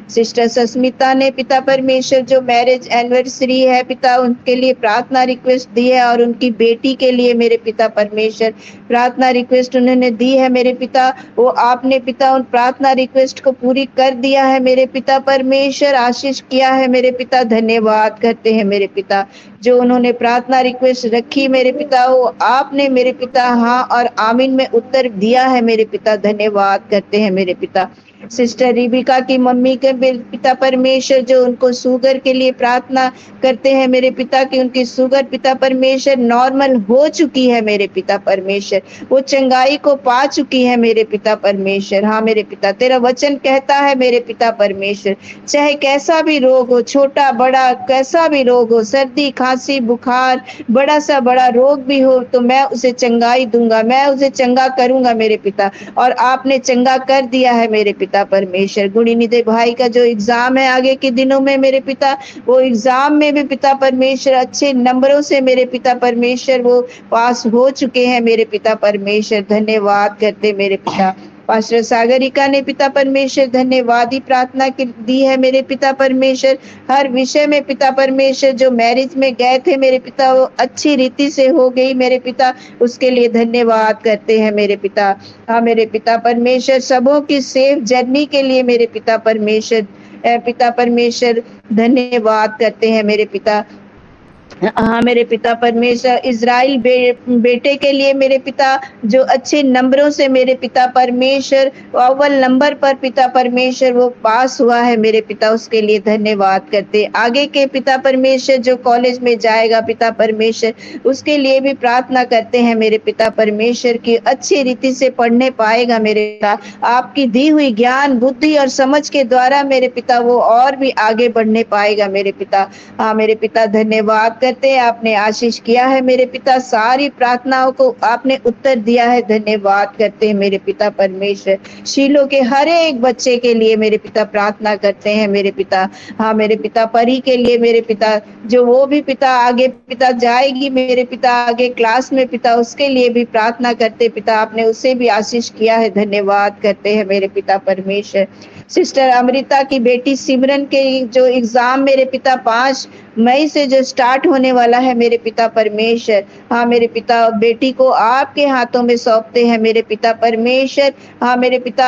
सिस्टर सस्मिता ने पिता परमेश्वर जो मैरिज एनिवर्सरी है पिता, उनके लिए प्रार्थना रिक्वेस्ट दी है, और उनकी बेटी के लिए मेरे पिता परमेश्वर प्रार्थना रिक्वेस्ट उन्होंने दी है मेरे पिता। वो आपने पिता उन प्रार्थना रिक्वेस्ट को पूरी कर दिया है मेरे पिता परमेश्वर, आशीष किया है मेरे पिता। धन्यवाद करते हैं मेरे पिता, जो उन्होंने प्रार्थना रिक्वेस्ट रखी मेरे पिता, वो आपने मेरे पिता हाँ और आमीन में उत्तर दिया है मेरे पिता। धन्यवाद करते हैं मेरे पिता। सिस्टर रिबिका की मम्मी के पिता परमेश्वर, जो उनको शुगर के लिए प्रार्थना करते हैं मेरे पिता, कि उनकी शुगर पिता परमेश्वर नॉर्मल हो चुकी है मेरे पिता परमेश्वर, वो चंगाई को पा चुकी है मेरे पिता परमेश्वर। हाँ मेरे पिता, तेरा वचन कहता है मेरे पिता परमेश्वर, चाहे कैसा भी रोग हो, छोटा बड़ा कैसा भी रोग हो, सर्दी खांसी बुखार बड़ा सा बड़ा रोग भी हो, तो मैं उसे चंगाई दूंगा, मैं उसे चंगा करूंगा मेरे पिता। और आपने चंगा कर दिया है मेरे पिता परमेश्वर। गुणीनिधि भाई का जो एग्जाम है आगे के दिनों में मेरे पिता, वो एग्जाम में भी पिता परमेश्वर अच्छे नंबरों से मेरे पिता परमेश्वर वो पास हो चुके हैं मेरे पिता परमेश्वर। धन्यवाद करते मेरे पिता। पास्टर सागरिका ने पिता परमेश्वर धन्यवादी प्रार्थना दी है मेरे पिता परमेश्वर। हर विषय में पिता परमेश्वर, जो मैरिज में गए थे मेरे पिता, वो अच्छी रीति से हो गई मेरे पिता, उसके लिए धन्यवाद करते हैं मेरे पिता। हाँ मेरे पिता परमेश्वर, सबों की सेफ जर्नी के लिए मेरे पिता परमेश्वर धन्यवाद करते हैं मेरे पिता। हाँ मेरे पिता परमेश्वर, इज़राइल बेटे के लिए मेरे पिता जो अच्छे नंबरों से मेरे पिता परमेश्वर अव्वल नंबर पर पिता परमेश्वर वो पास हुआ है मेरे पिता, उसके लिए धन्यवाद करते। आगे के पिता परमेश्वर जो कॉलेज में जाएगा पिता परमेश्वर, उसके लिए भी प्रार्थना करते हैं मेरे पिता परमेश्वर की अच्छी रीति से पढ़ने पाएगा मेरे पिता। आपकी दी हुई ज्ञान बुद्धि और समझ के द्वारा मेरे पिता वो और भी आगे बढ़ने पाएगा मेरे पिता। हाँ मेरे पिता धन्यवाद करते हैं, आपने आशीष किया है मेरे पिता, सारी प्रार्थनाओं को आपने उत्तर दिया है, धन्यवाद करते हैं मेरे पिता परमेश्वर। शीलो के हर एक बच्चे के लिए मेरे पिता प्रार्थना करते हैं मेरे पिता। हाँ मेरे पिता परी के लिए मेरे पिता, जो वो भी पिता आगे पिता जाएगी मेरे पिता आगे क्लास में पिता, उसके लिए भी प्रार्थना करते पिता, आपने उसे भी आशीष किया है, धन्यवाद करते हैं मेरे पिता परमेश्वर। सिस्टर अमृता की बेटी सिमरन के जो एग्जाम मेरे पिता 5 मई से जो स्टार्ट होने वाला है मेरे पिता परमेश्वर, हाँ मेरे पिता बेटी को आपके हाथों में सौंपते हैं मेरे पिता परमेश्वर। हाँ मेरे पिता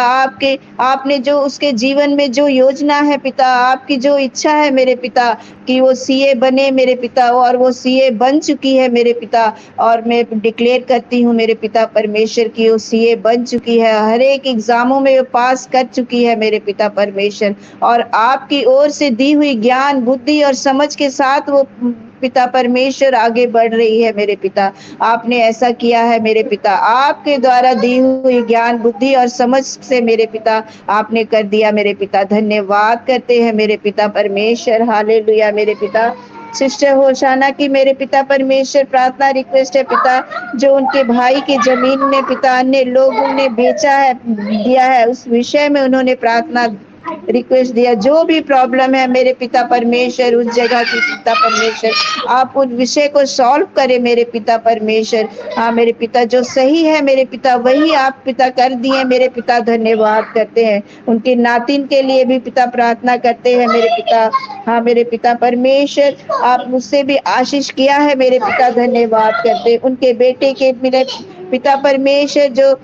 आपने जो उसके जीवन में जो योजना है पिता, आपकी जो इच्छा है मेरे पिता कि वो सीए बने मेरे पिता, और वो सीए बन चुकी है मेरे पिता, और मैं डिक्लेयर करती हूँ मेरे पिता परमेश्वर की वो सीए बन चुकी है, हर एक एग्जामों में वो पास कर चुकी है मेरे पिता परमेश्वर, और आपकी ओर से दी हुई ज्ञान बुद्धि और समझ के साथ वो पिता परमेश्वर आगे बढ़ रही है मेरे पिता। आपने ऐसा किया है मेरे पिता, आपके द्वारा दी हुई ज्ञान बुद्धि और समझ से मेरे पिता आपने कर दिया मेरे पिता, धन्यवाद करते हैं मेरे पिता परमेश्वर। हालेलुया मेरे पिता। सिस्टर होशाना की मेरे पिता परमेश्वर प्रार्थना रिक्वेस्ट है पिता, जो उनके भाई की जमीन में पिता अन्य लोगों ने बेचा है दिया है, उस विषय में उन्होंने प्रार्थना रिक्वेस्ट दिया। जो भी प्रॉब्लम है मेरे पिता परमेश्वर उस जगह की पिता परमेश्वर आप उस विषय को सॉल्व करें मेरे पिता परमेश्वर। हाँ मेरे पिता जो सही है मेरे पिता वही आप पिता कर दिए मेरे पिता, धन्यवाद करते हैं। उनके नातिन के लिए भी पिता प्रार्थना करते हैं मेरे पिता। हाँ मेरे पिता परमेश्वर आप मुझसे भी आशीष किया है मेरे पिता, धन्यवाद करते। उनके बेटे के मेरे पिता परमेश्वर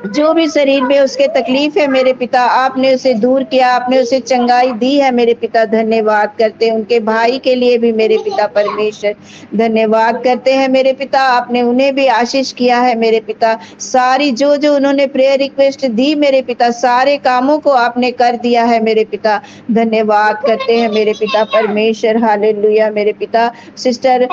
जो भी शरीर में उसके तकलीफ है मेरे पिता, आपने उसे दूर किया, आपने उसे चंगाई दी है मेरे पिता, धन्यवाद करते हैं। उनके भाई के लिए भी मेरे पिता परमेश्वर धन्यवाद करते हैं मेरे पिता, आपने उन्हें भी आशीष किया है मेरे पिता। सारी जो उन्होंने प्रेयर रिक्वेस्ट दी मेरे पिता, सारे कामों को आपने कर दिया है मेरे पिता, धन्यवाद करते हैं मेरे पिता परमेश्वर। हालेलुया मेरे पिता। सिस्टर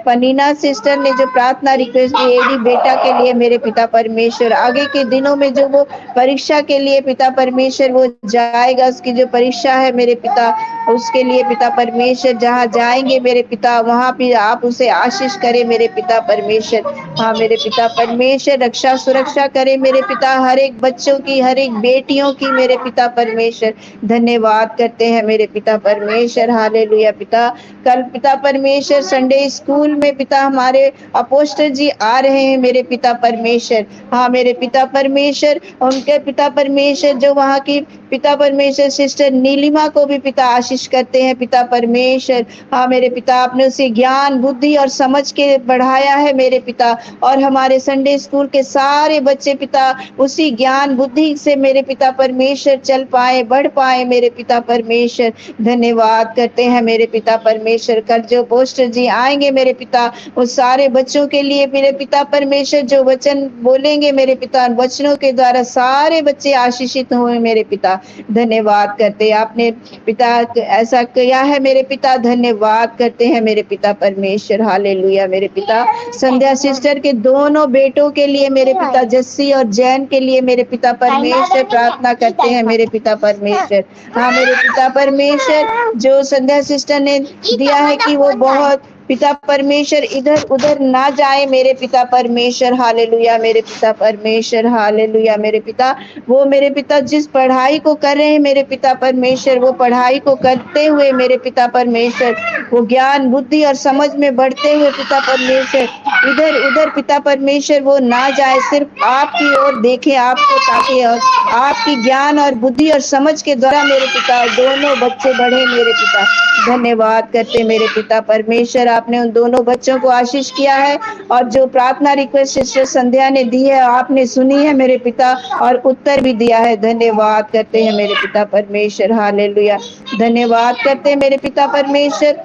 पनीना सिस्टर ने जो प्रार्थना रिक्वेस्ट दी एडी बेटा के लिए मेरे पिता परमेश्वर, आगे के दिनों में जो वो परीक्षा के लिए पिता परमेश्वर वो जाएगा, उसकी जो परीक्षा है मेरे पिता उसके लिए पिता परमेश्वर जहाँ जाएंगे मेरे पिता वहाँ भी आप उसे आशीष करें मेरे पिता परमेश्वर। हाँ मेरे पिता परमेश्वर रक्षा सुरक्षा करे मेरे पिता, हर एक बच्चों की हर एक बेटियों की मेरे पिता परमेश्वर, धन्यवाद करते हैं मेरे पिता परमेश्वर। हालेलुया पिता। कल पिता परमेश्वर संडे स्कूल में पिता हमारे अपोस्टल जी आ रहे हैं मेरे पिता परमेश्वर। हाँ मेरे पिता परमेश्वर, उनके पिता परमेश्वर जो वहाँ की पिता परमेश्वर सिस्टर नीलिमा को भी पिता आशीष करते हैं पिता परमेश्वर। हाँ मेरे पिता आपने उसे ज्ञान बुद्धि और समझ के बढ़ाया है मेरे पिता, और हमारे संडे स्कूल के सारे बच्चे पिता उसी ज्ञान बुद्धि से मेरे पिता परमेश्वर चल पाए बढ़ पाए मेरे पिता परमेश्वर, धन्यवाद करते हैं मेरे पिता परमेश्वर। कल जो पोस्टर जी आएंगे मेरे पिता उस सारे बच्चों के लिए मेरे पिता परमेश्वर जो वचन बोलेंगे मेरे पिता, वचनों के द्वारा सारे बच्चे आशीषित हुए मेरे पिता, धन्यवाद करते आपने पिता ऐसा किया है मेरे पिता, धन्यवाद करते हैं मेरे पिता परमेश्वर। हालेलुया मेरे पिता। संध्या सिस्टर के दोनों बेटों के लिए मेरे पिता जस्सी और जैन के लिए मेरे पिता परमेश्वर प्रार्थना करते हैं मेरे पिता परमेश्वर। हाँ मेरे पिता परमेश्वर जो संध्या सिस्टर ने दिया है कि वो बहुत पिता परमेश्वर इधर उधर ना जाए मेरे पिता परमेश्वर। हालेलुया मेरे पिता परमेश्वर। हालेलुया मेरे पिता। वो मेरे पिता जिस पढ़ाई को कर रहे हैं मेरे पिता परमेश्वर, वो पढ़ाई को करते हुए मेरे पिता परमेश्वर वो ज्ञान बुद्धि और समझ में बढ़ते हुए पिता परमेश्वर इधर उधर पिता परमेश्वर वो ना जाए, सिर्फ आपकी ओर देखे आपको, ताकि आपकी ज्ञान और बुद्धि और समझ के द्वारा मेरे पिता दोनों बच्चे बढ़े मेरे पिता, धन्यवाद करते मेरे पिता परमेश्वर। आपने उन दोनों बच्चों को आशीष किया है, और जो प्रार्थना रिक्वेस्ट सिस्टर संध्या ने दी है आपने सुनी है मेरे पिता और उत्तर भी दिया है, धन्यवाद करते हैं मेरे पिता परमेश्वर। हालेलुया धन्यवाद करते हैं मेरे पिता परमेश्वर।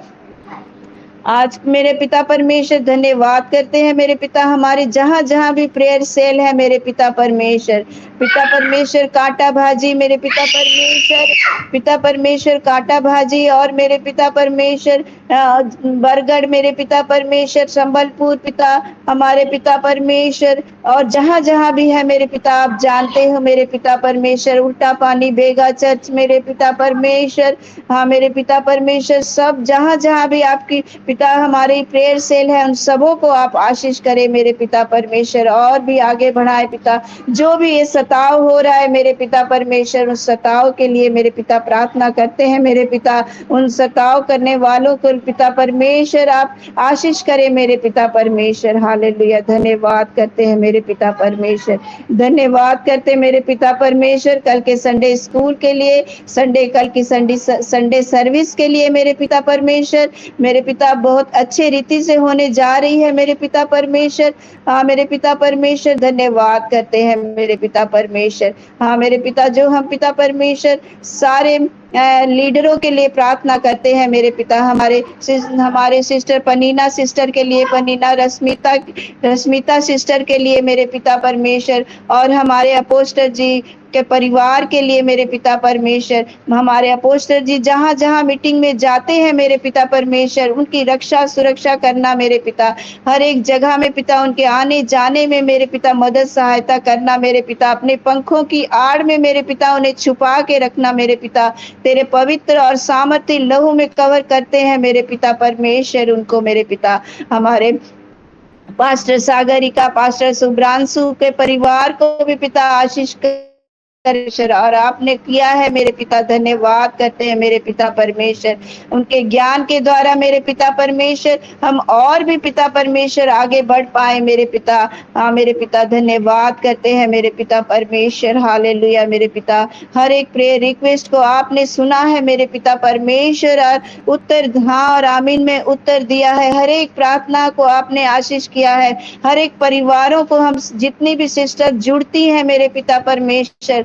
आज मेरे पिता परमेश्वर धन्यवाद करते हैं मेरे पिता, हमारे जहाँ जहाँ भी प्रेयर सेल है मेरे पिता परमेश्वर कांटा भाजी मेरे पिता परमेश्वर कांटा भाजी, और मेरे पिता परमेश्वर बरगढ़ मेरे पिता परमेश्वर, संबलपुर पिता हमारे पिता परमेश्वर, और जहाँ जहाँ भी है मेरे पिता आप जानते हो मेरे पिता परमेश्वर, उल्टा पानी बेगा चर्च मेरे पिता परमेश्वर, हाँ मेरे पिता परमेश्वर, सब जहाँ जहाँ भी आपकी पिता हमारी प्रेयर सेल है उन सबों को आप आशीष करें मेरे पिता परमेश्वर, और भी आगे बढ़ाए पिता। जो भी ये सताव हो रहा है मेरे पिता परमेश्वर, उस सताव के लिए मेरे पिता प्रार्थना करते हैं मेरे पिता, उन सताव करने वालों को पिता परमेश्वर आप आशीष करें मेरे पिता परमेश्वर। हालेलुया, धन्यवाद करते हैं मेरे पिता परमेश्वर, धन्यवाद करते मेरे पिता परमेश्वर कल के संडे स्कूल के लिए, कल की संडे सर्विस के लिए मेरे पिता परमेश्वर। मेरे पिता बहुत अच्छे रीति से होने जा रही है मेरे पिता परमेश्वर। हाँ मेरे पिता परमेश्वर धन्यवाद करते हैं मेरे पिता परमेश्वर। हाँ मेरे पिता, जो हम पिता परमेश्वर सारे लीडरों के लिए प्रार्थना करते हैं मेरे पिता, हमारे सिस्टर पनीना सिस्टर के लिए, पनीना रश्मिता सिस्टर के लिए मेरे पिता परमेश्वर, और हमारे अपोस्टर जी के परिवार के लिए मेरे पिता परमेश्वर। हमारे अपोस्टर जी जहाँ जहाँ मीटिंग में जाते हैं मेरे पिता परमेश्वर, उनकी रक्षा सुरक्षा करना मेरे पिता, हर एक जगह में पिता उनके आने जाने में मेरे पिता मदद सहायता करना मेरे पिता, अपने पंखों की आड़ में मेरे पिता उन्हें छुपा के रखना मेरे पिता, तेरे पवित्र और सामर्थ्य लहू में कवर करते हैं मेरे पिता परमेश्वर उनको मेरे पिता। हमारे पास्टर सागरिका, पास्टर सुब्रांशु के परिवार को भी पिता आशीष और आपने किया है मेरे पिता, धन्यवाद करते हैं मेरे पिता परमेश्वर। उनके ज्ञान के द्वारा मेरे पिता परमेश्वर हम और भी पिता परमेश्वर आगे बढ़ पाए मेरे पिता। हाँ मेरे पिता धन्यवाद करते हैं मेरे पिता परमेश्वर। हालेलुया मेरे पिता, हर एक प्रेयर रिक्वेस्ट को आपने सुना है मेरे पिता परमेश्वर, और उत्तर हाँ और आमीन में उत्तर दिया है। हर एक प्रार्थना को आपने आशीष किया है। हर एक परिवारों को, हम जितनी भी सिस्टर जुड़ती हैं मेरे पिता परमेश्वर,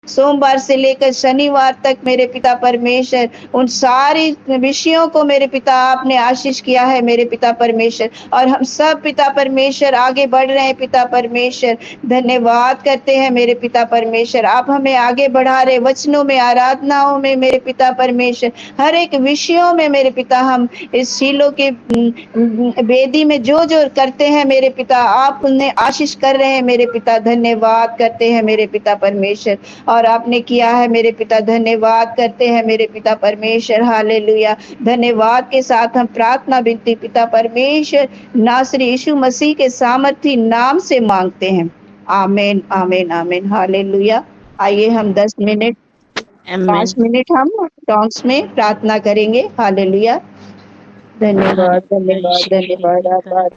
सोमवार से लेकर शनिवार तक मेरे पिता परमेश्वर, उन सारी विषयों को मेरे पिता आपने आशीष किया है मेरे पिता परमेश्वर, और हम सब पिता परमेश्वर आगे बढ़ रहे हैं पिता परमेश्वर। धन्यवाद करते हैं मेरे पिता परमेश्वर, आप हमें आगे बढ़ा रहे वचनों में, आराधनाओं में मेरे पिता परमेश्वर, हर एक विषयों में मेरे पिता। हम इस शीलो के वेदी में जो जो करते हैं मेरे पिता, आप उन्हें आशीष कर रहे हैं मेरे पिता। धन्यवाद करते हैं मेरे पिता परमेश्वर, और आपने किया है मेरे पिता, धन्यवाद करते हैं मेरे पिता परमेश्वर। हालेलुया, धन्यवाद के साथ हम प्रार्थना विनती पिता परमेश्वर नासरी यीशु मसीह के सामर्थी नाम से मांगते हैं, आमीन आमीन आमीन। हालेलुया। आइए हम 10 मिनट 5 मिनट हम टॉन्ग्स में प्रार्थना करेंगे। हालेलुया, धन्यवाद धन्यवाद धन्यवाद।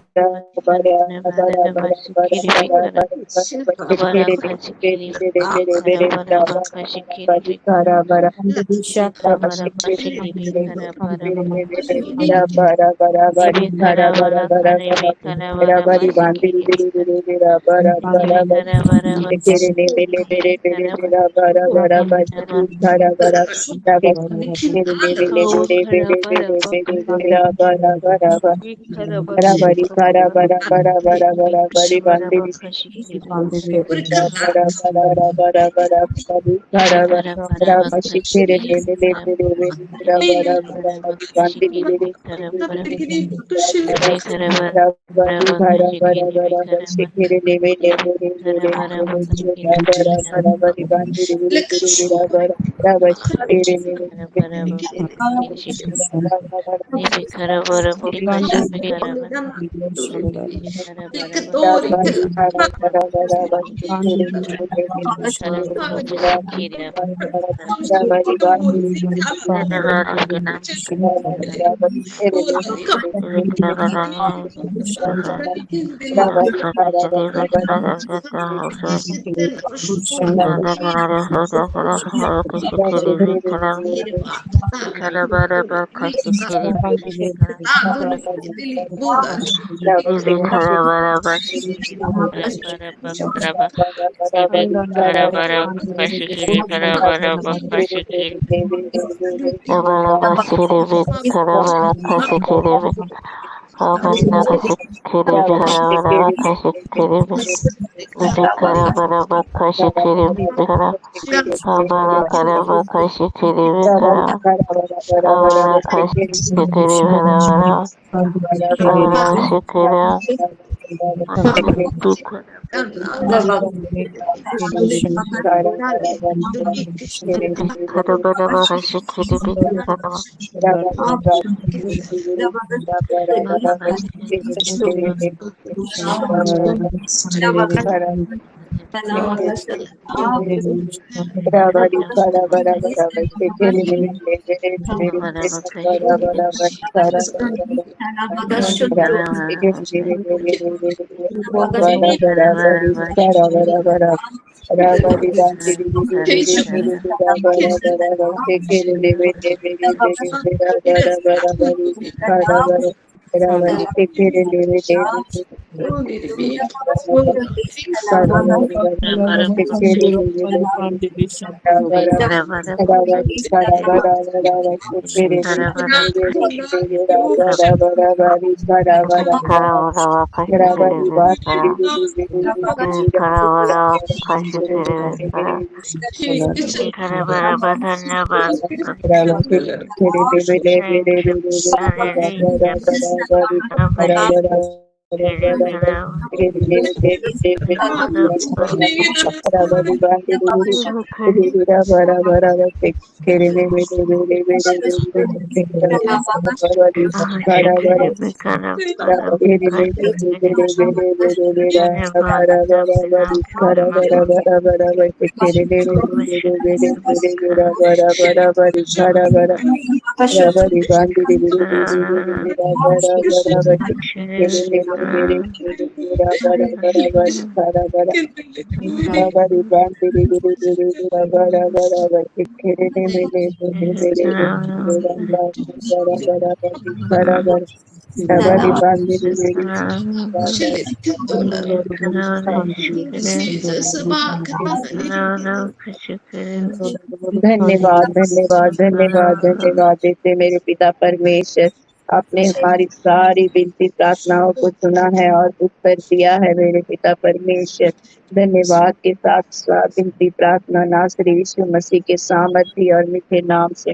धन्यवाद धन्यवाद धन्यवाद धन्यवाद देते मेरे पिता परमेश्वर। आपने हमारी सारी विनती प्रार्थनाओं को सुना है और उत्तर दिया है मेरे पिता परमेश्वर। धन्यवाद के साथ साथ विनती प्रार्थना नासरी यीशु मसीह के सामर्थ्य और मीठे नाम से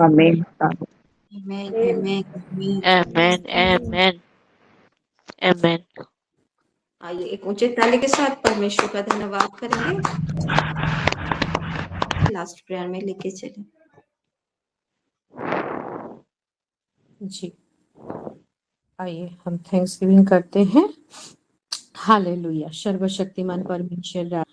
आमीन आमीन। Amen. Amen. Amen. आइए एक ऊंचे ताली के साथ परमेश्वर का धन्यवाद करेंगे। लास्ट प्रेयर में लेके चले। जी आइए हम थैंक्सगिविंग करते हैं। हालेलुया। सर्वशक्तिमान परमेश्वर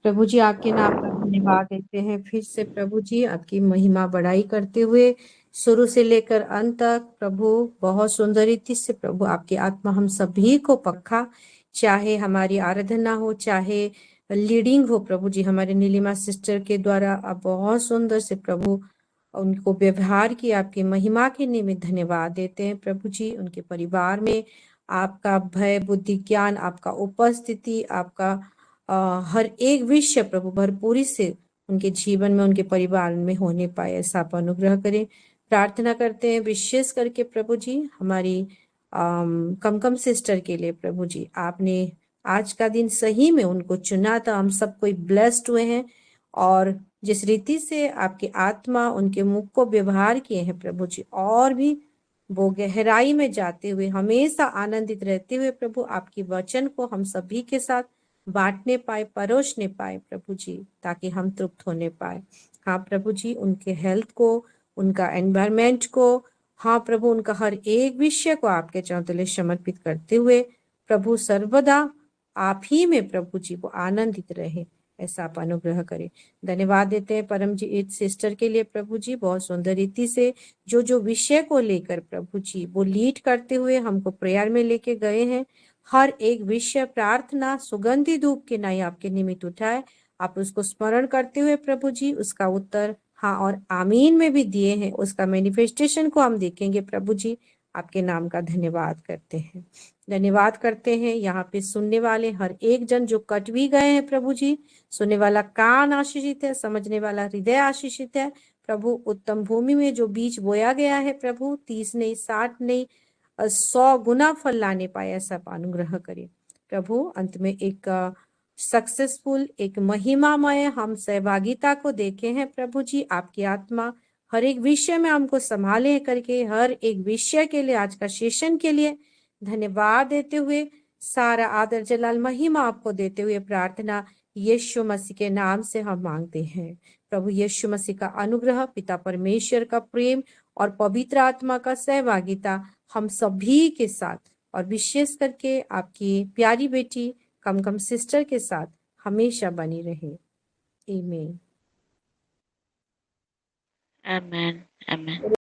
प्रभु जी आपके नाम का धन्यवाद देते हैं। फिर से प्रभु जी आपकी महिमा बढ़ाई करते हुए शुरू से लेकर अंत तक प्रभु बहुत सुंदर रीति से प्रभु आपकी आत्मा हम सभी को पक्का, चाहे हमारी आराधना हो चाहे लीडिंग हो प्रभु जी हमारे नीलिमा सिस्टर के द्वारा आप बहुत सुंदर से प्रभु उनको व्यवहार की आपकी महिमा के निमित्त धन्यवाद देते हैं प्रभु जी। उनके परिवार में आपका भय बुद्धि ज्ञान आपका उपस्थिति आपका हर एक विषय प्रभु भरपूरी से उनके जीवन में उनके परिवार में होने पाए ऐसा आप अनुग्रह करें। प्रार्थना करते हैं विशेष करके प्रभु जी हमारी कमकम सिस्टर के लिए प्रभु जी आपने आज का दिन सही में उनको चुना था। हम सब कोई ब्लेस्ड हुए हैं और जिस रीति से आपकी आत्मा उनके मुख को व्यवहार किए हैं प्रभु जी और भी वो गहराई में जाते हुए हमेशा आनंदित रहते हुए प्रभु आपकी वचन को हम सभी के साथ बांटने पाए परोसने पाए प्रभु जी ताकि हम तृप्त होने पाए। हाँ प्रभु जी उनके हेल्थ को उनका एनवायरमेंट को हाँ प्रभु उनका हर एक विषय को आपके चौतले समर्पित करते हुए प्रभु सर्वदा आप ही में प्रभु जी वो आनंदित रहे ऐसा आप अनुग्रह करें। धन्यवाद देते हैं परमजीत सिस्टर के लिए प्रभु जी बहुत सुंदर रीति से जो विषय को लेकर प्रभु जी वो लीड करते हुए हमको प्रेयर में लेके गए हैं। हर एक विषय प्रार्थना सुगंधी धूप के नाई आपके निमित्त उठाए आप उसको स्मरण करते हुए प्रभु जी उसका उत्तर हाँ और आमीन में भी दिए हैं, उसका मैनिफेस्टेशन को हम देखेंगे। प्रभु जी आपके नाम का धन्यवाद करते हैं, धन्यवाद करते हैं। यहाँ पे सुनने वाले हर एक जन जो कट भी गए हैं प्रभु जी, सुनने वाला कान आशीषित है, समझने वाला हृदय आशीषित है प्रभु। उत्तम भूमि में जो बीज बोया गया है प्रभु, 30 नहीं 60 नहीं 100 गुना फल लाने पाए, ऐसा अनुग्रह करे प्रभु। अंत में एक सक्सेसफुल, एक महिमामय हम सहभागिता को देखे हैं प्रभु जी। आपकी आत्मा हर एक विषय में हमको संभाले करके, हर एक विषय के लिए, आज का सेशन के लिए धन्यवाद देते हुए, सारा आदर जलाल महिमा आपको देते हुए प्रार्थना यीशु मसीह के नाम से हम मांगते हैं प्रभु। यीशु मसीह का अनुग्रह, पिता परमेश्वर का प्रेम और पवित्र आत्मा का सहभागिता हम सभी के साथ, और विशेष करके आपकी प्यारी बेटी कमकम सिस्टर के साथ हमेशा बनी रहे। आमीन। आमेन आमेन।